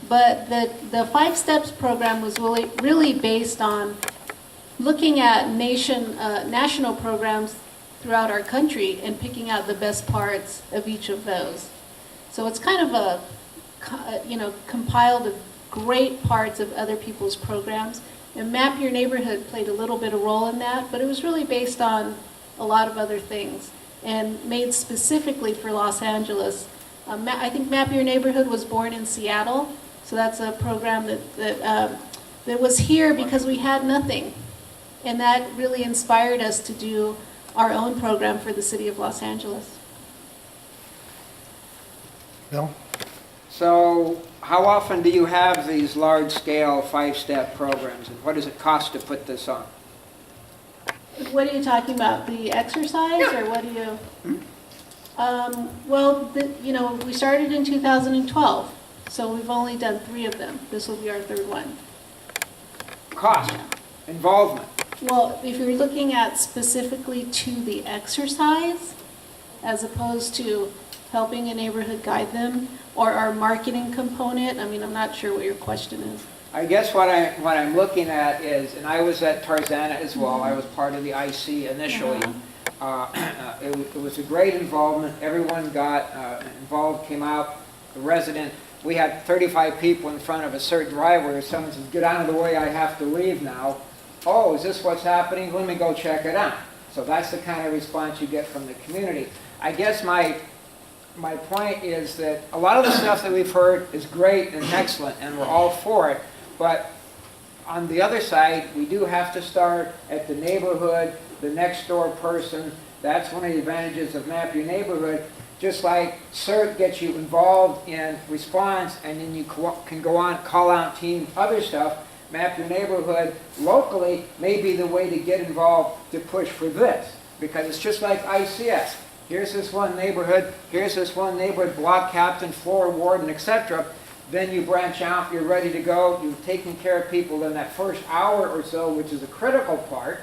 but the 5 Steps program was really based on looking at national programs throughout our country and picking out the best parts of each of those. So it's kind of compiled of great parts of other people's programs. And Map Your Neighborhood played a little bit of role in that, but it was really based on a lot of other things and made specifically for Los Angeles. I think Map Your Neighborhood was born in Seattle, so that's a program that was here because we had nothing. And that really inspired us to do our own program for the city of Los Angeles. Bill? So how often do you have these large-scale 5-step programs, and what does it cost to put this on? What are you talking about? The exercise, or what do you? We started in 2012, so we've only done 3 of them. This will be our 3rd one. Cost, involvement. Well, if you're looking at specifically to the exercise, as opposed to helping a neighborhood guide them, or our marketing component, I'm not sure what your question is. I guess what I'm looking at is, and I was at Tarzana as well, I was part of the IC initially. It was a great involvement. Everyone got involved, came out, the resident. We had 35 people in front of a certain driveway. Someone says, get out of the way, I have to leave now. Oh, is this what's happening? Let me go check it out. So that's the kind of response you get from the community. I guess my point is that a lot of the stuff that we've heard is great and excellent, and we're all for it. But on the other side, we do have to start at the neighborhood, the next door person. That's one of the advantages of Map Your Neighborhood. Just like CERT gets you involved in response, and then you can go on, call out teams, other stuff. Map Your Neighborhood locally may be the way to get involved to push for this. Because it's just like ICS. Here's this one neighborhood block captain, floor warden, etc. then you branch out, you're ready to go, you've taken care of people in that first hour or so, which is a critical part.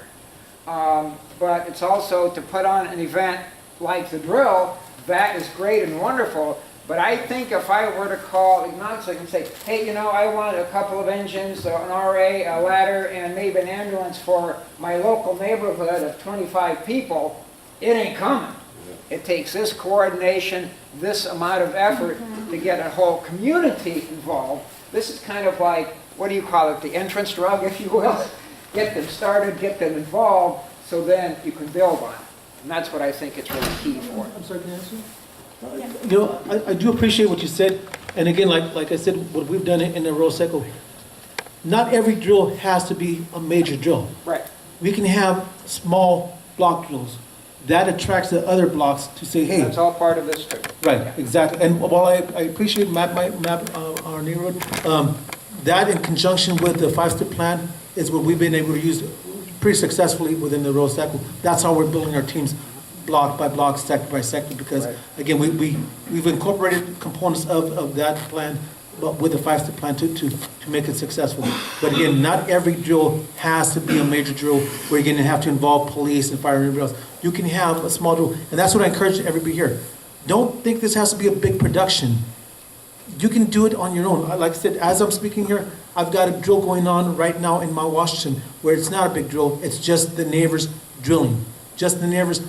But it's also to put on an event like the drill, that is great and wonderful. But I think if I were to call Ignacio and say, hey, you know, I want a couple of engines, an RA, a ladder, and maybe an ambulance for my local neighborhood of 25 people, it ain't coming. It takes this coordination, this amount of effort to get a whole community involved. This is kind of like, what do you call it, the entrance drug, if you will? Get them started, get them involved, so then you can build on it. And that's what I think it's really key for. I'm sorry, can I answer? You know, I do appreciate what you said, and again, like I said, what we've done in the rural cycle, not every drill has to be a major drill. Right. We can have small block drills. That attracts the other blocks to say, hey. That's all part of this too. Right, exactly. And while I appreciate map our neighborhood, that in conjunction with the 5-step plan is what we've been able to use pretty successfully within the rural cycle. That's how we're building our teams, block by block, sector by sector, because again, we've incorporated components of that plan, but with the 5-step plan to make it successful. But again, not every drill has to be a major drill where you're going to have to involve police and fire and everybody else. You can have a small drill, and that's what I encourage everybody here. Don't think this has to be a big production. You can do it on your own. Like I said, as I'm speaking here, I've got a drill going on right now in Mount Washington where it's not a big drill, it's just the neighbors drilling. Just the neighbors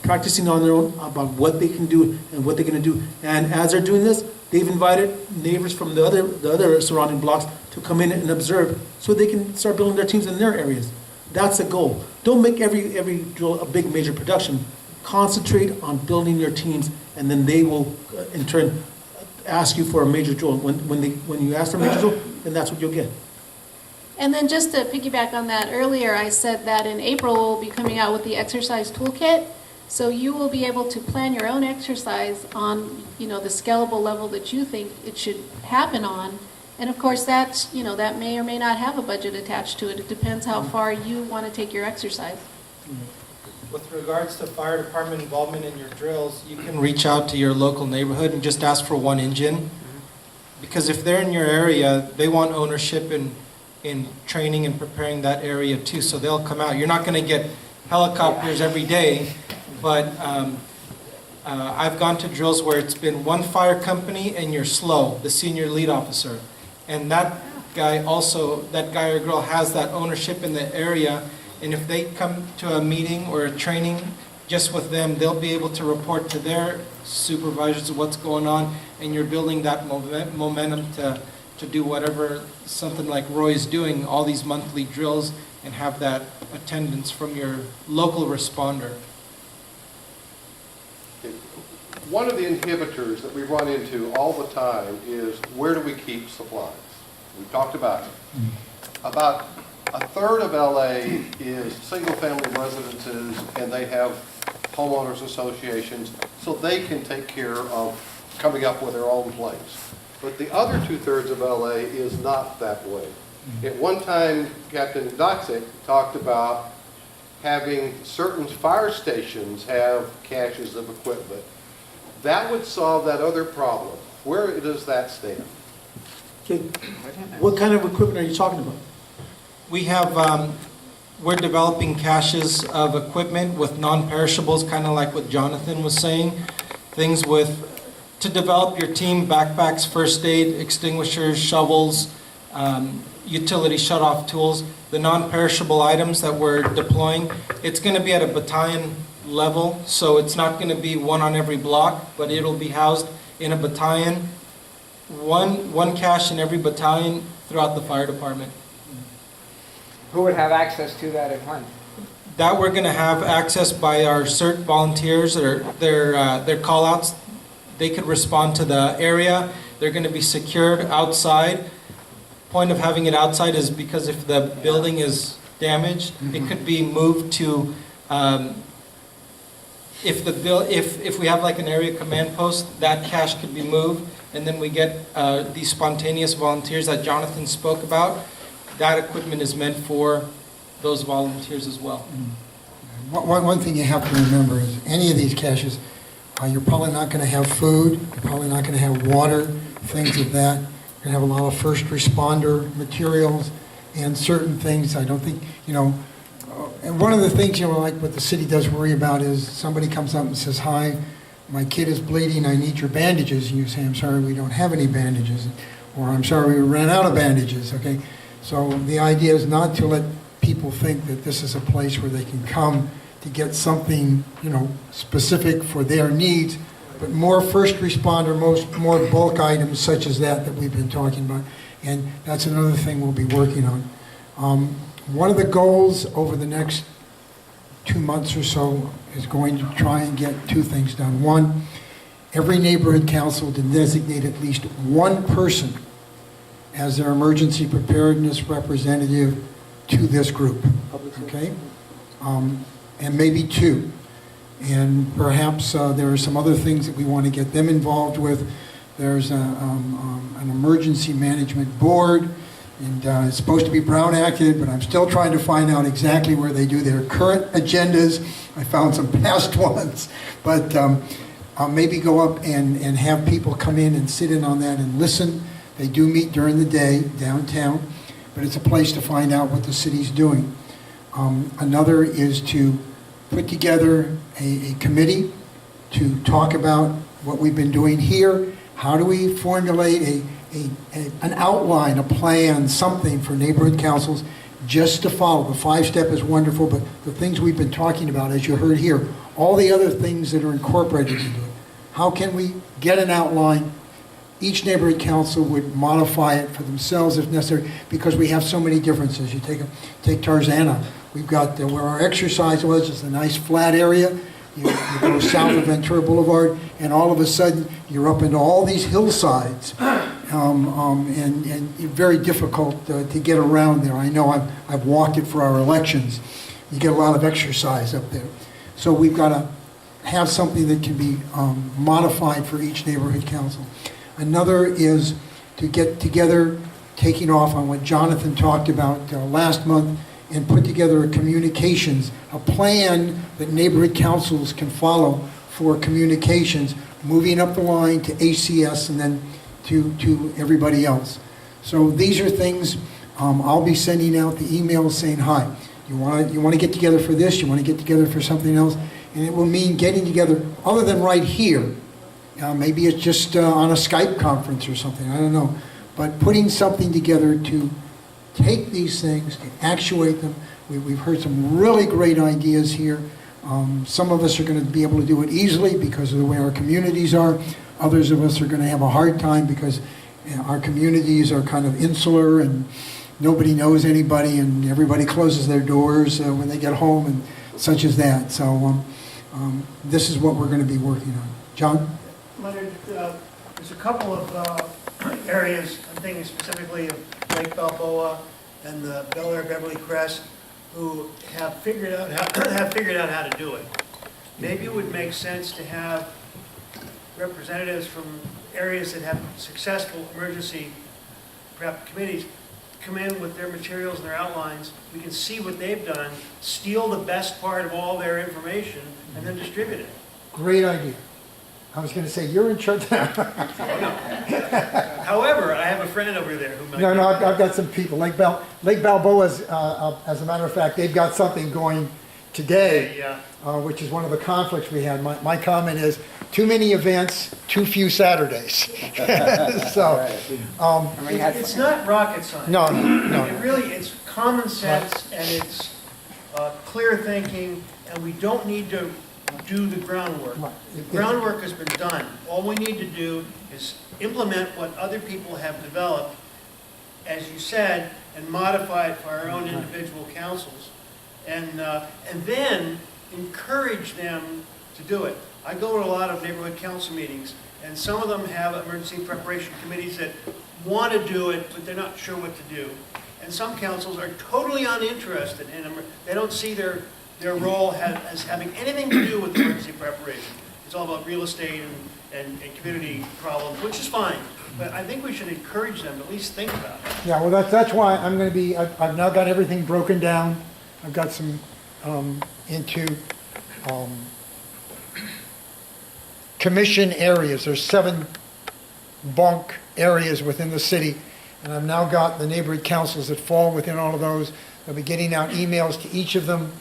practicing on their own about what they can do and what they're going to do. And as they're doing this, they've invited neighbors from the other surrounding blocks to come in and observe so they can start building their teams in their areas. That's the goal. Don't make every drill a big major production. Concentrate on building your teams, and then they will in turn ask you for a major drill. When you ask for a major drill, then that's what you'll get. And then just to piggyback on that, earlier I said that in April we'll be coming out with the exercise toolkit. So you will be able to plan your own exercise on, the scalable level that you think it should happen on. And of course that may or may not have a budget attached to it. It depends how far you want to take your exercise. With regards to fire department involvement in your drills, you can reach out to your local neighborhood and just ask for one engine. Because if they're in your area, they want ownership in training and preparing that area too. So they'll come out. You're not going to get helicopters every day, but I've gone to drills where it's been one fire company and you're slow, the senior lead officer. And that guy or girl has that ownership in the area. And if they come to a meeting or a training just with them, they'll be able to report to their supervisors what's going on, and you're building that momentum to do whatever, something like Roy's doing, all these monthly drills, and have that attendance from your local responder. One of the inhibitors that we run into all the time is where do we keep supplies? We talked about it. About a third of LA is single-family residences, and they have homeowners associations, so they can take care of coming up with their own place. But the other 2/3 of LA is not that way. At one time, Captain Doxick talked about having certain fire stations have caches of equipment. That would solve that other problem. Where does that stand? Okay. What kind of equipment are you talking about? We have, we're developing caches of equipment with non-perishables, kind of like what Jonathan was saying. Things to develop your team, backpacks, first aid, extinguishers, shovels, utility shut-off tools, the non-perishable items that we're deploying. It's going to be at a battalion level, so it's not going to be one on every block, but it'll be housed in a battalion, one cache in every battalion throughout the fire department. Who would have access to that and when? That we're going to have access by our CERT volunteers, or their call-outs. They could respond to the area. They're going to be secured outside. Point of having it outside is because if the building is damaged, it could be moved to, if we have like an area command post, that cache could be moved, and then we get these spontaneous volunteers that Jonathan spoke about. That equipment is meant for those volunteers as well. One thing you have to remember is any of these caches, you're probably not going to have food, you're probably not going to have water, things of that. We're going to have a lot of first responder materials and certain things. I don't think, and one of the things, like what the city does worry about is somebody comes up and says, "Hi, my kid is bleeding, I need your bandages." And you say, "I'm sorry, we don't have any bandages." Or, "I'm sorry, we ran out of bandages," okay? So the idea is not to let people think that this is a place where they can come to get something, specific for their needs, but more first responder, more bulk items such as that we've been talking about. And that's another thing we'll be working on. One of the goals over the next 2 months or so is going to try and get 2 things done. One, every neighborhood council to designate at least one person as their emergency preparedness representative to this group, okay? And maybe 2. And perhaps there are some other things that we want to get them involved with. There's an emergency management board, and it's supposed to be Brown acted, but I'm still trying to find out exactly where they do their current agendas. I found some past ones, but I'll maybe go up and have people come in and sit in on that and listen. They do meet during the day downtown, but it's a place to find out what the city's doing. Another is to put together a committee to talk about what we've been doing here. How do we formulate an outline, a plan, something for neighborhood councils just to follow? The 5-step is wonderful, but the things we've been talking about, as you heard here, all the other things that are incorporated into it. How can we get an outline? Each neighborhood council would modify it for themselves if necessary, because we have so many differences. You take Tarzana. We've got where our exercise was, it's a nice flat area. You go south of Ventura Boulevard, and all of a sudden you're up into all these hillsides, and very difficult to get around there. I know I've walked it for our elections. You get a lot of exercise up there. So we've got to have something that can be modified for each neighborhood council. Another is to get together, taking off on what Jonathan talked about last month, and put together a communications, a plan that neighborhood councils can follow for communications, moving up the line to ACS and then to everybody else. So these are things I'll be sending out the emails saying, "Hi, you want to get together for this, you want to get together for something else," and it will mean getting together other than right here. Maybe it's just on a Skype conference or something, I don't know, but putting something together to take these things, to actuate them. We've heard some really great ideas here. Some of us are going to be able to do it easily because of the way our communities are. Others of us are going to have a hard time because our communities are kind of insular and nobody knows anybody and everybody closes their doors when they get home and such as that. So this is what we're going to be working on. John? Leonard, there's a couple of areas, I'm thinking specifically of Lake Balboa and the Bel Air Beverly Crest, who have figured out how to do it. Maybe it would make sense to have representatives from areas that have successful emergency prep committees come in with their materials and their outlines. We can see what they've done, steal the best part of all their information, and then distribute it. Great idea. I was going to say, you're in charge. However, I have a friend over there who might... No, I've got some people. Lake Balboa's, as a matter of fact, they've got something going today, which is one of the conflicts we had. My comment is, too many events, too few Saturdays. So, it's not rocket science. No. It really, it's common sense, and it's clear thinking, and we don't need to do the groundwork. The groundwork has been done. All we need to do is implement what other people have developed, as you said, and modify it for our own individual councils, and then encourage them to do it. I go to a lot of neighborhood council meetings, and some of them have emergency preparation committees that want to do it, but they're not sure what to do. And some councils are totally uninterested in them. They don't see their role as having anything to do with emergency preparation. It's all about real estate and community problems, which is fine. But I think we should encourage them to at least think about it. Yeah, well, that's why I'm going to be, I've now got everything broken down. I've got some into commission areas. There's 7 bunk areas within the city. And I've now got the neighborhood councils that fall within all of those. I'll be getting out emails to each of them,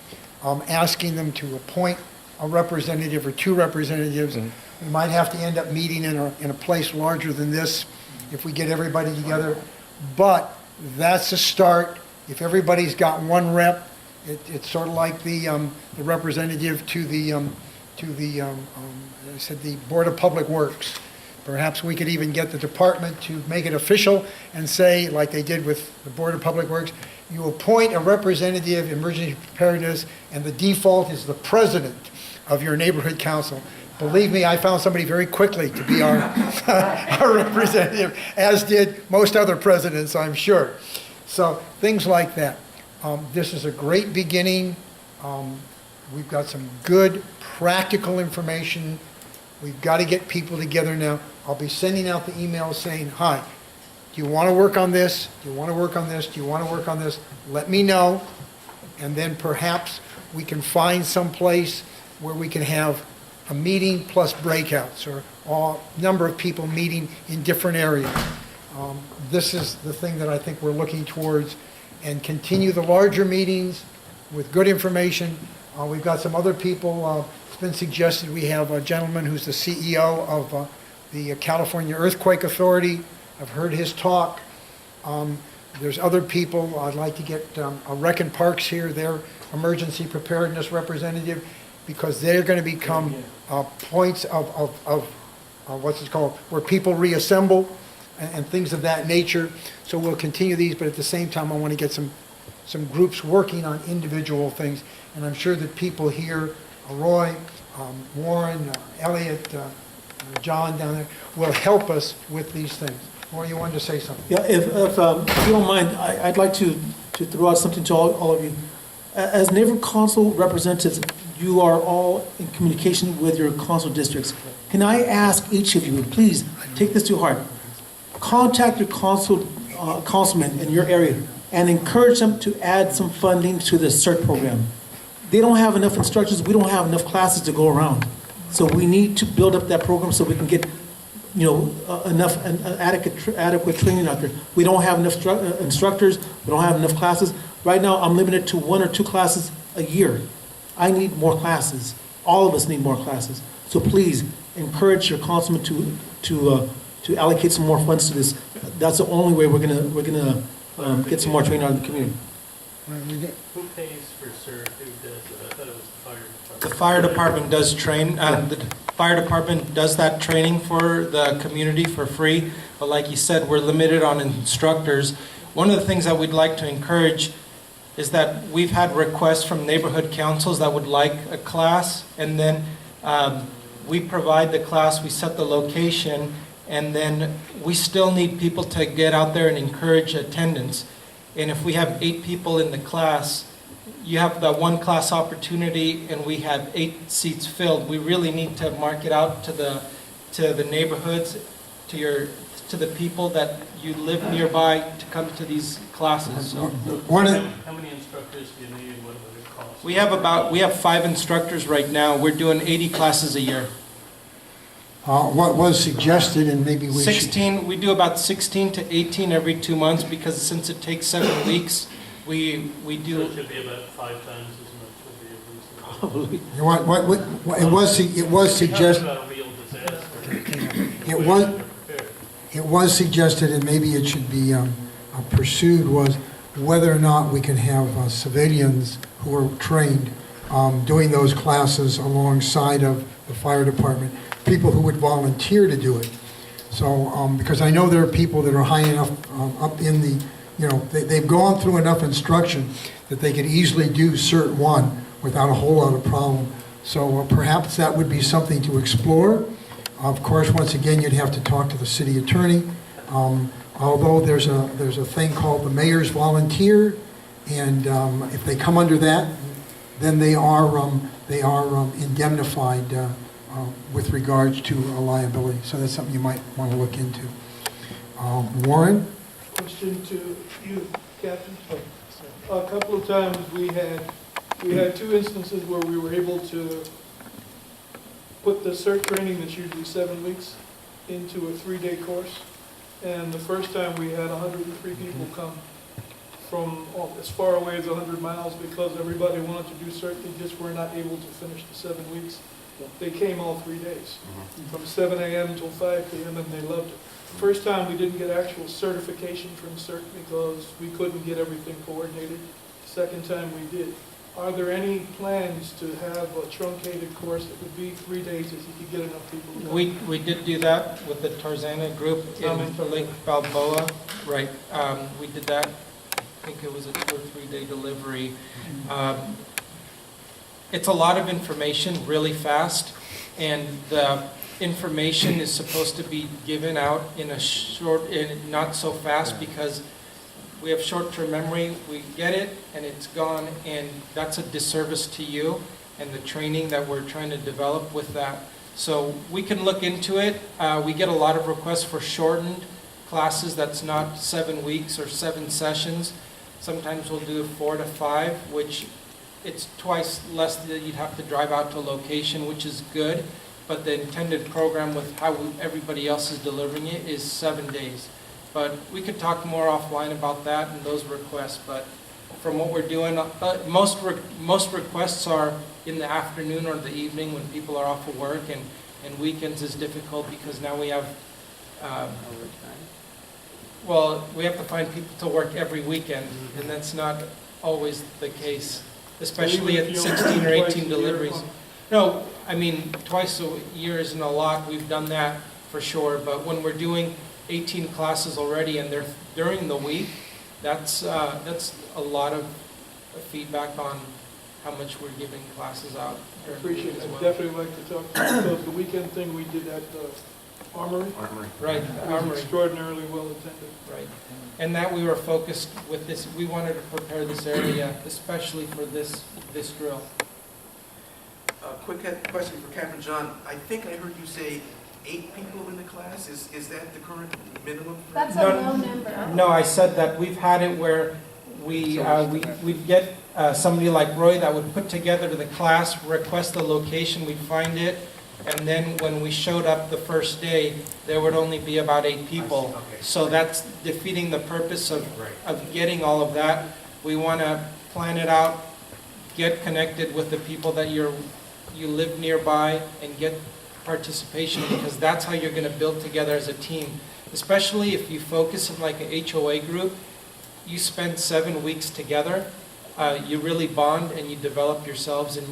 asking them to appoint a representative or two representatives. We might have to end up meeting in a place larger than this if we get everybody together. But that's a start. If everybody's got one rep, it's sort of like the representative to the I said the Board of Public Works. Perhaps we could even get the department to make it official and say, like they did with the Board of Public Works, you appoint a representative, emergency preparedness, and the default is the president of your neighborhood council. Believe me, I found somebody very quickly to be our, our representative, as did most other presidents, I'm sure. So things like that. This is a great beginning. We've got some good practical information. We've got to get people together now. I'll be sending out the emails saying, hi, do you want to work on this? Do you want to work on this? Do you want to work on this? Let me know. And then perhaps we can find some place where we can have a meeting plus breakouts, or a number of people meeting in different areas. This is the thing that I think we're looking towards, and continue the larger meetings with good information. We've got some other people. It's been suggested we have a gentleman who's the CEO of the California Earthquake Authority. I've heard his talk. There's other people. I'd like to get a Rec and Parks here, their emergency preparedness representative, because they're going to become points of what's it called, where people reassemble and things of that nature. So we'll continue these, but at the same time, I want to get some groups working on individual things. And I'm sure that people here, Roy, Warren, Elliot, John down there, will help us with these things. Warren, you wanted to say something? Yeah, if you don't mind, I'd like to throw out something to all of you. As neighborhood council representatives, you are all in communication with your council districts. Can I ask each of you, please take this to heart, contact your councilman in your area and encourage them to add some funding to the CERT program. They don't have enough instructors, we don't have enough classes to go around. So we need to build up that program so we can get, enough adequate training out there. We don't have enough instructors, we don't have enough classes. Right now, I'm limited to 1 or 2 classes a year. I need more classes. All of us need more classes. So please encourage your councilman to allocate some more funds to this. That's the only way we're gonna get some more training out in the community. Who pays for CERT? Who does it? I thought it was the fire department. The fire department does train. The fire department does that training for the community for free. But like you said, we're limited on instructors. One of the things that we'd like to encourage is that we've had requests from neighborhood councils that would like a class, and then we provide the class, we set the location, and then we still need people to get out there and encourage attendance. And if we have 8 people in the class, you have that one class opportunity, and we have 8 seats filled. We really need to mark it out to the neighborhoods, to the people that you live nearby to come to these classes. So, How many instructors do you need, and what would it cost? we have 5 instructors right now. We're doing 80 classes a year. What was suggested, and maybe we should... 16, we do about 16 to 18 every 2 months, because since it takes 7 weeks, we do... So it should be about 5 times as much would be a reasonable. What, it was suggested... Talk about a real disaster. It was suggested, and maybe it should be pursued, was whether or not we can have civilians who are trained doing those classes alongside of the fire department, people who would volunteer to do it. So, because I know there are people that are high enough up in the, they've gone through enough instruction that they could easily do CERT 1 without a whole lot of problem. So perhaps that would be something to explore. Of course, once again, you'd have to talk to the city attorney. Although there's a thing called the mayor's volunteer, and if they come under that, then they are indemnified with regards to a liability. So that's something you might want to look into. Warren? Question to you, Captain. A couple of times we had 2 instances where we were able to put the CERT training that's usually 7 weeks into a 3-day course. And the first time we had 103 people come from as far away as 100 miles because everybody wanted to do CERT, they just were not able to finish the 7 weeks. They came all 3 days, from 7 a.m. till 5 p.m., and they loved it. The first time we didn't get actual certification from CERT because we couldn't get everything coordinated. The second time we did. Are there any plans to have a truncated course that would be 3 days if you could get enough people to come? We did do that with the Tarzana group in Lake Balboa, right? We did that. I think it was a 2 or 3 day delivery. It's a lot of information really fast, and the information is supposed to be given out in a short, and not so fast because we have short-term memory. We get it and it's gone, and that's a disservice to you and the training that we're trying to develop with that. So we can look into it. We get a lot of requests for shortened classes that's not 7 weeks or 7 sessions. Sometimes we'll do 4 to 5, which it's twice less that you'd have to drive out to a location, which is good. But the intended program with how everybody else is delivering it is 7 days. But we could talk more offline about that and those requests. But from what we're doing, most requests are in the afternoon or the evening when people are off of work, and weekends is difficult because now we have, we have to find people to work every weekend, and that's not always the case, especially at 16 or 18 deliveries. No, I mean, twice a year isn't a lot. We've done that for sure. But when we're doing 18 classes already and they're during the week, that's a lot of feedback on how much we're giving classes out. I appreciate it. I'd definitely like to talk to you about the weekend thing we did at the Armory. Right, It Armory. was extraordinarily well attended. Right. And that we were focused with this, we wanted to prepare this area, especially for this drill. A quick question for Captain John. I think I heard you say 8 people in the class. Is that the current minimum? That's a low number. No, I said that we've had it where we'd get somebody like Roy that would put together the class, request the location, we'd find it, and then when we showed up the first day, there would only be about 8 people. Okay. So that's defeating the purpose of getting all of that. We want to plan it out, get connected with the people that you live nearby, and get participation, because that's how you're going to build together as a team. Especially if you focus on like an HOA group, you spend 7 weeks together, you really bond and you develop yourselves, and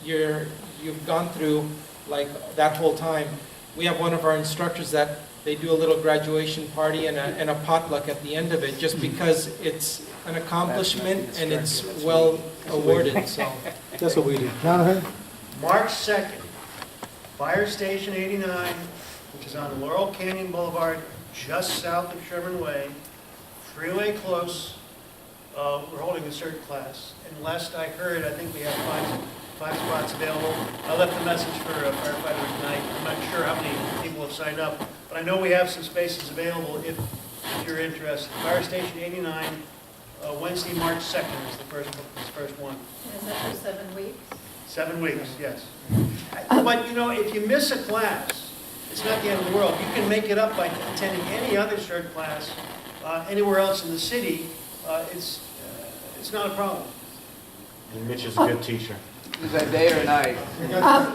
you've gone through like that whole time. We have one of our instructors that they do a little graduation party and a potluck at the end of it, just because it's an accomplishment and it's well awarded. So That's what we do. Jonathan? March 2nd, Fire Station 89, which is on Laurel Canyon Boulevard, just south of Sherman Way, freeway close. We're holding a CERT class. And last I heard, I think we have five spots available. I left a message for a firefighter tonight. I'm not sure how many people have signed up, but I know we have some spaces available if you're interested. Fire Station 89, Wednesday, March 2nd is the first one. Is that for 7 weeks? 7 weeks, yes. But you know, if you miss a class, it's not the end of the world. You can make it up by attending any other CERT class anywhere else in the city. It's not a problem. And Mitch is a good teacher. Is that day or night?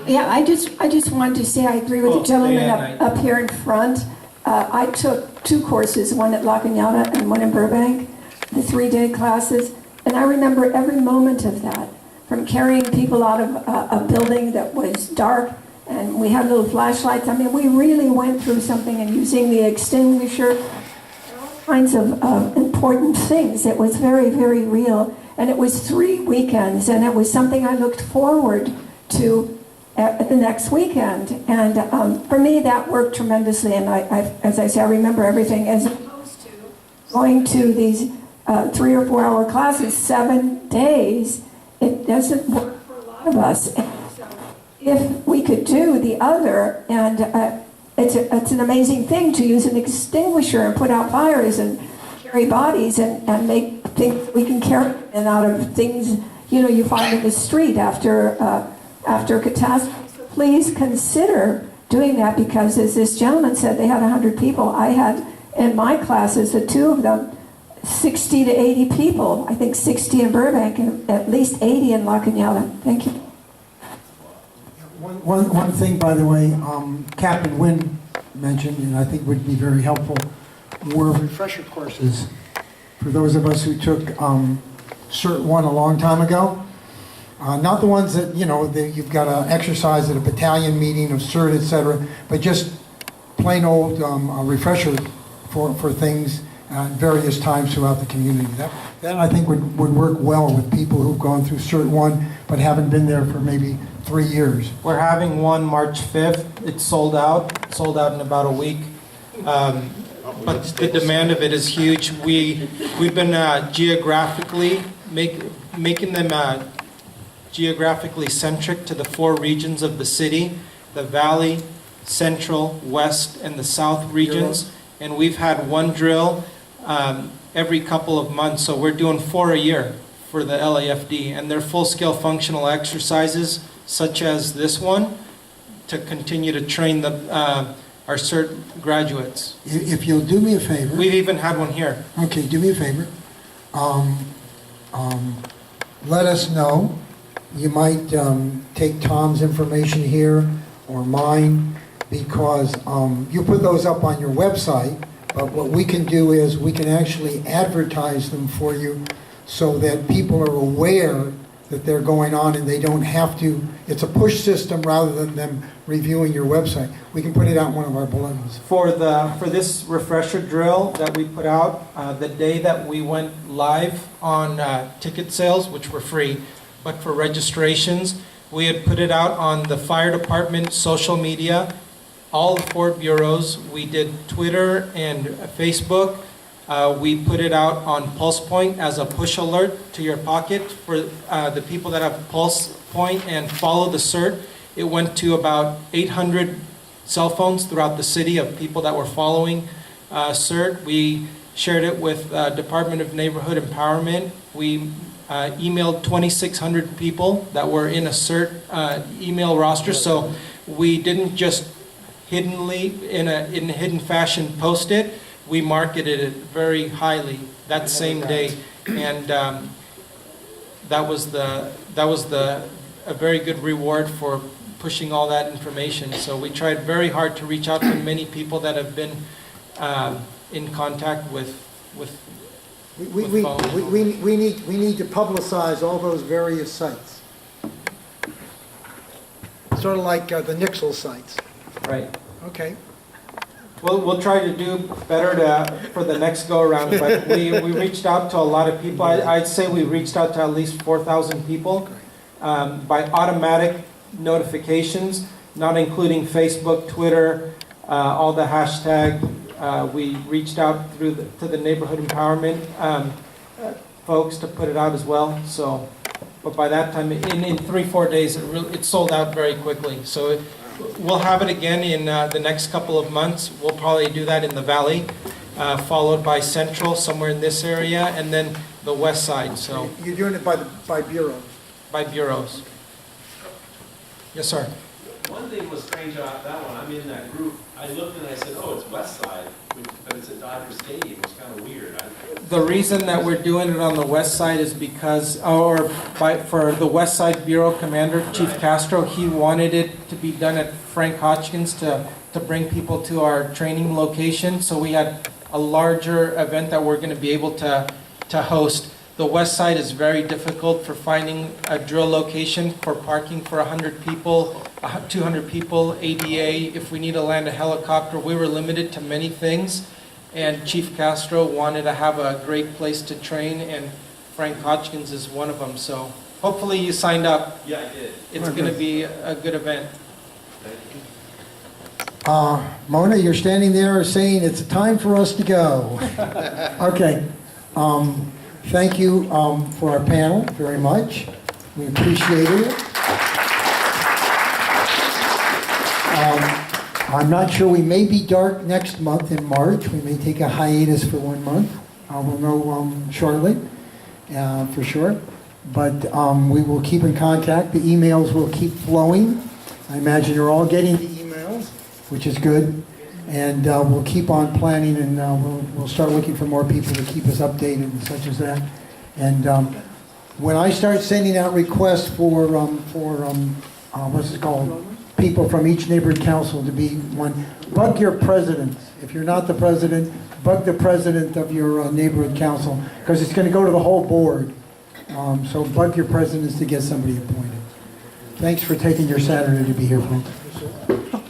Yeah, I just wanted to say I agree with the gentleman up here in front. I took 2 courses, one at La Cañada and one in Burbank, the 3-day classes, and I remember every moment of that, from carrying people out of a building that was dark, and we had little flashlights. I mean, we really went through something, and using the extinguisher, all kinds of important things. It was very, very real. And it was 3 weekends, and it was something I looked forward to the next weekend. And for me, that worked tremendously. And as I say, I remember everything. As opposed to going to these 3 or 4 hour classes, 7 days, it doesn't work for a lot of us. And so if we could do the other, and it's an amazing thing to use an extinguisher and put out fires and carry bodies and make things we can carry and out of things you find in the street after catastrophe. So please consider doing that, because as this gentleman said, they had 100 people. I had in my classes, the two of them, 60 to 80 people. I think 60 in Burbank and at least 80 in La Cañada. Thank you. One thing, by the way, Captain Wynn mentioned, and I think would be very helpful, were refresher courses for those of us who took Cert 1 a long time ago. Not the ones that, that you've got to exercise at a battalion meeting of Cert, etc., but just plain old refresher for things at various times throughout the community. That I think would work well with people who've gone through Cert 1 but haven't been there for maybe 3 years. We're having one March 5th. It's sold out in about a week. But the demand of it is huge. We've been geographically making them geographically centric to the 4 regions of the city: the Valley, Central, West, and the South regions. And we've had one drill every couple of months, so we're doing 4 a year for the LAFD, and they're full-scale functional exercises such as this one to continue to train our CERT graduates. If you'll do me a favor. We've even had one here. Okay, do me a favor. Let us know. You might take Tom's information here or mine, because you put those up on your website, but what we can do is we can actually advertise them for you so that people are aware that they're going on and they don't have to, it's a push system rather than them reviewing your website. We can put it out in one of our bulletins. For this refresher drill that we put out, the day that we went live on ticket sales, which were free, but for registrations, we had put it out on the fire department social media, all the 4 bureaus. We did Twitter and Facebook. We put it out on Pulse Point as a push alert to your pocket for the people that have Pulse Point and follow the CERT. It went to about 800 cell phones throughout the city of people that were following CERT. We shared it with Department of Neighborhood Empowerment. We emailed 2,600 people that were in a CERT email roster. So we didn't just hiddenly, in a hidden fashion, post it. We marketed it very highly that same day, and that was a very good reward for pushing all that information. So we tried very hard to reach out to many people that have been in contact with We need to publicize all those various sites. Sort of like the Nixle sites. Right. Okay. We'll try to do better for the next go-around, but we reached out to a lot of people. I'd say we reached out to at least 4,000 people by automatic notifications, not including Facebook, Twitter, all the hashtag. We reached out to the neighborhood empowerment folks to put it out as well. So, but by that time, in 3-4 days, it sold out very quickly. So we'll have it again in the next couple of months. We'll probably do that in the Valley, followed by Central, somewhere in this area, and then the West Side. So you're doing it by bureaus. By bureaus. Yes, sir. One thing was strange about that one. I'm in that group. I looked and I said, "Oh, it's West Side," but it's at Dodger Stadium. It's kind of weird. The reason that we're doing it on the West Side is because, for the West Side Bureau Commander, Chief Castro, he wanted it to be done at Frank Hotchkiss to bring people to our training location. So we had a larger event that we're going to be able to host. The West Side is very difficult for finding a drill location for parking for 100 people, 200 people, ADA. If we need to land a helicopter, we were limited to many things. And Chief Castro wanted to have a great place to train, and Frank Hotchkiss is one of them. So hopefully you signed up. Yeah, I did. It's going to be a good event. Mona, you're standing there saying it's time for us to go. Okay. Thank you for our panel very much. We appreciate it. I'm not sure, we may be dark next month in March. We may take a hiatus for 1 month. We'll know shortly, for sure. But we will keep in contact. The emails will keep flowing. I imagine you're all getting the emails. which is good. And we'll keep on planning, and we'll start looking for more people to keep us updated and such as that. And when I start sending out requests for what's it called, people from each neighborhood council to be one, bug your presidents. If you're not the president, bug the president of your neighborhood council, because it's going to go to the whole board. So bug your presidents to get somebody appointed. Thanks for taking your Saturday to be here, folks.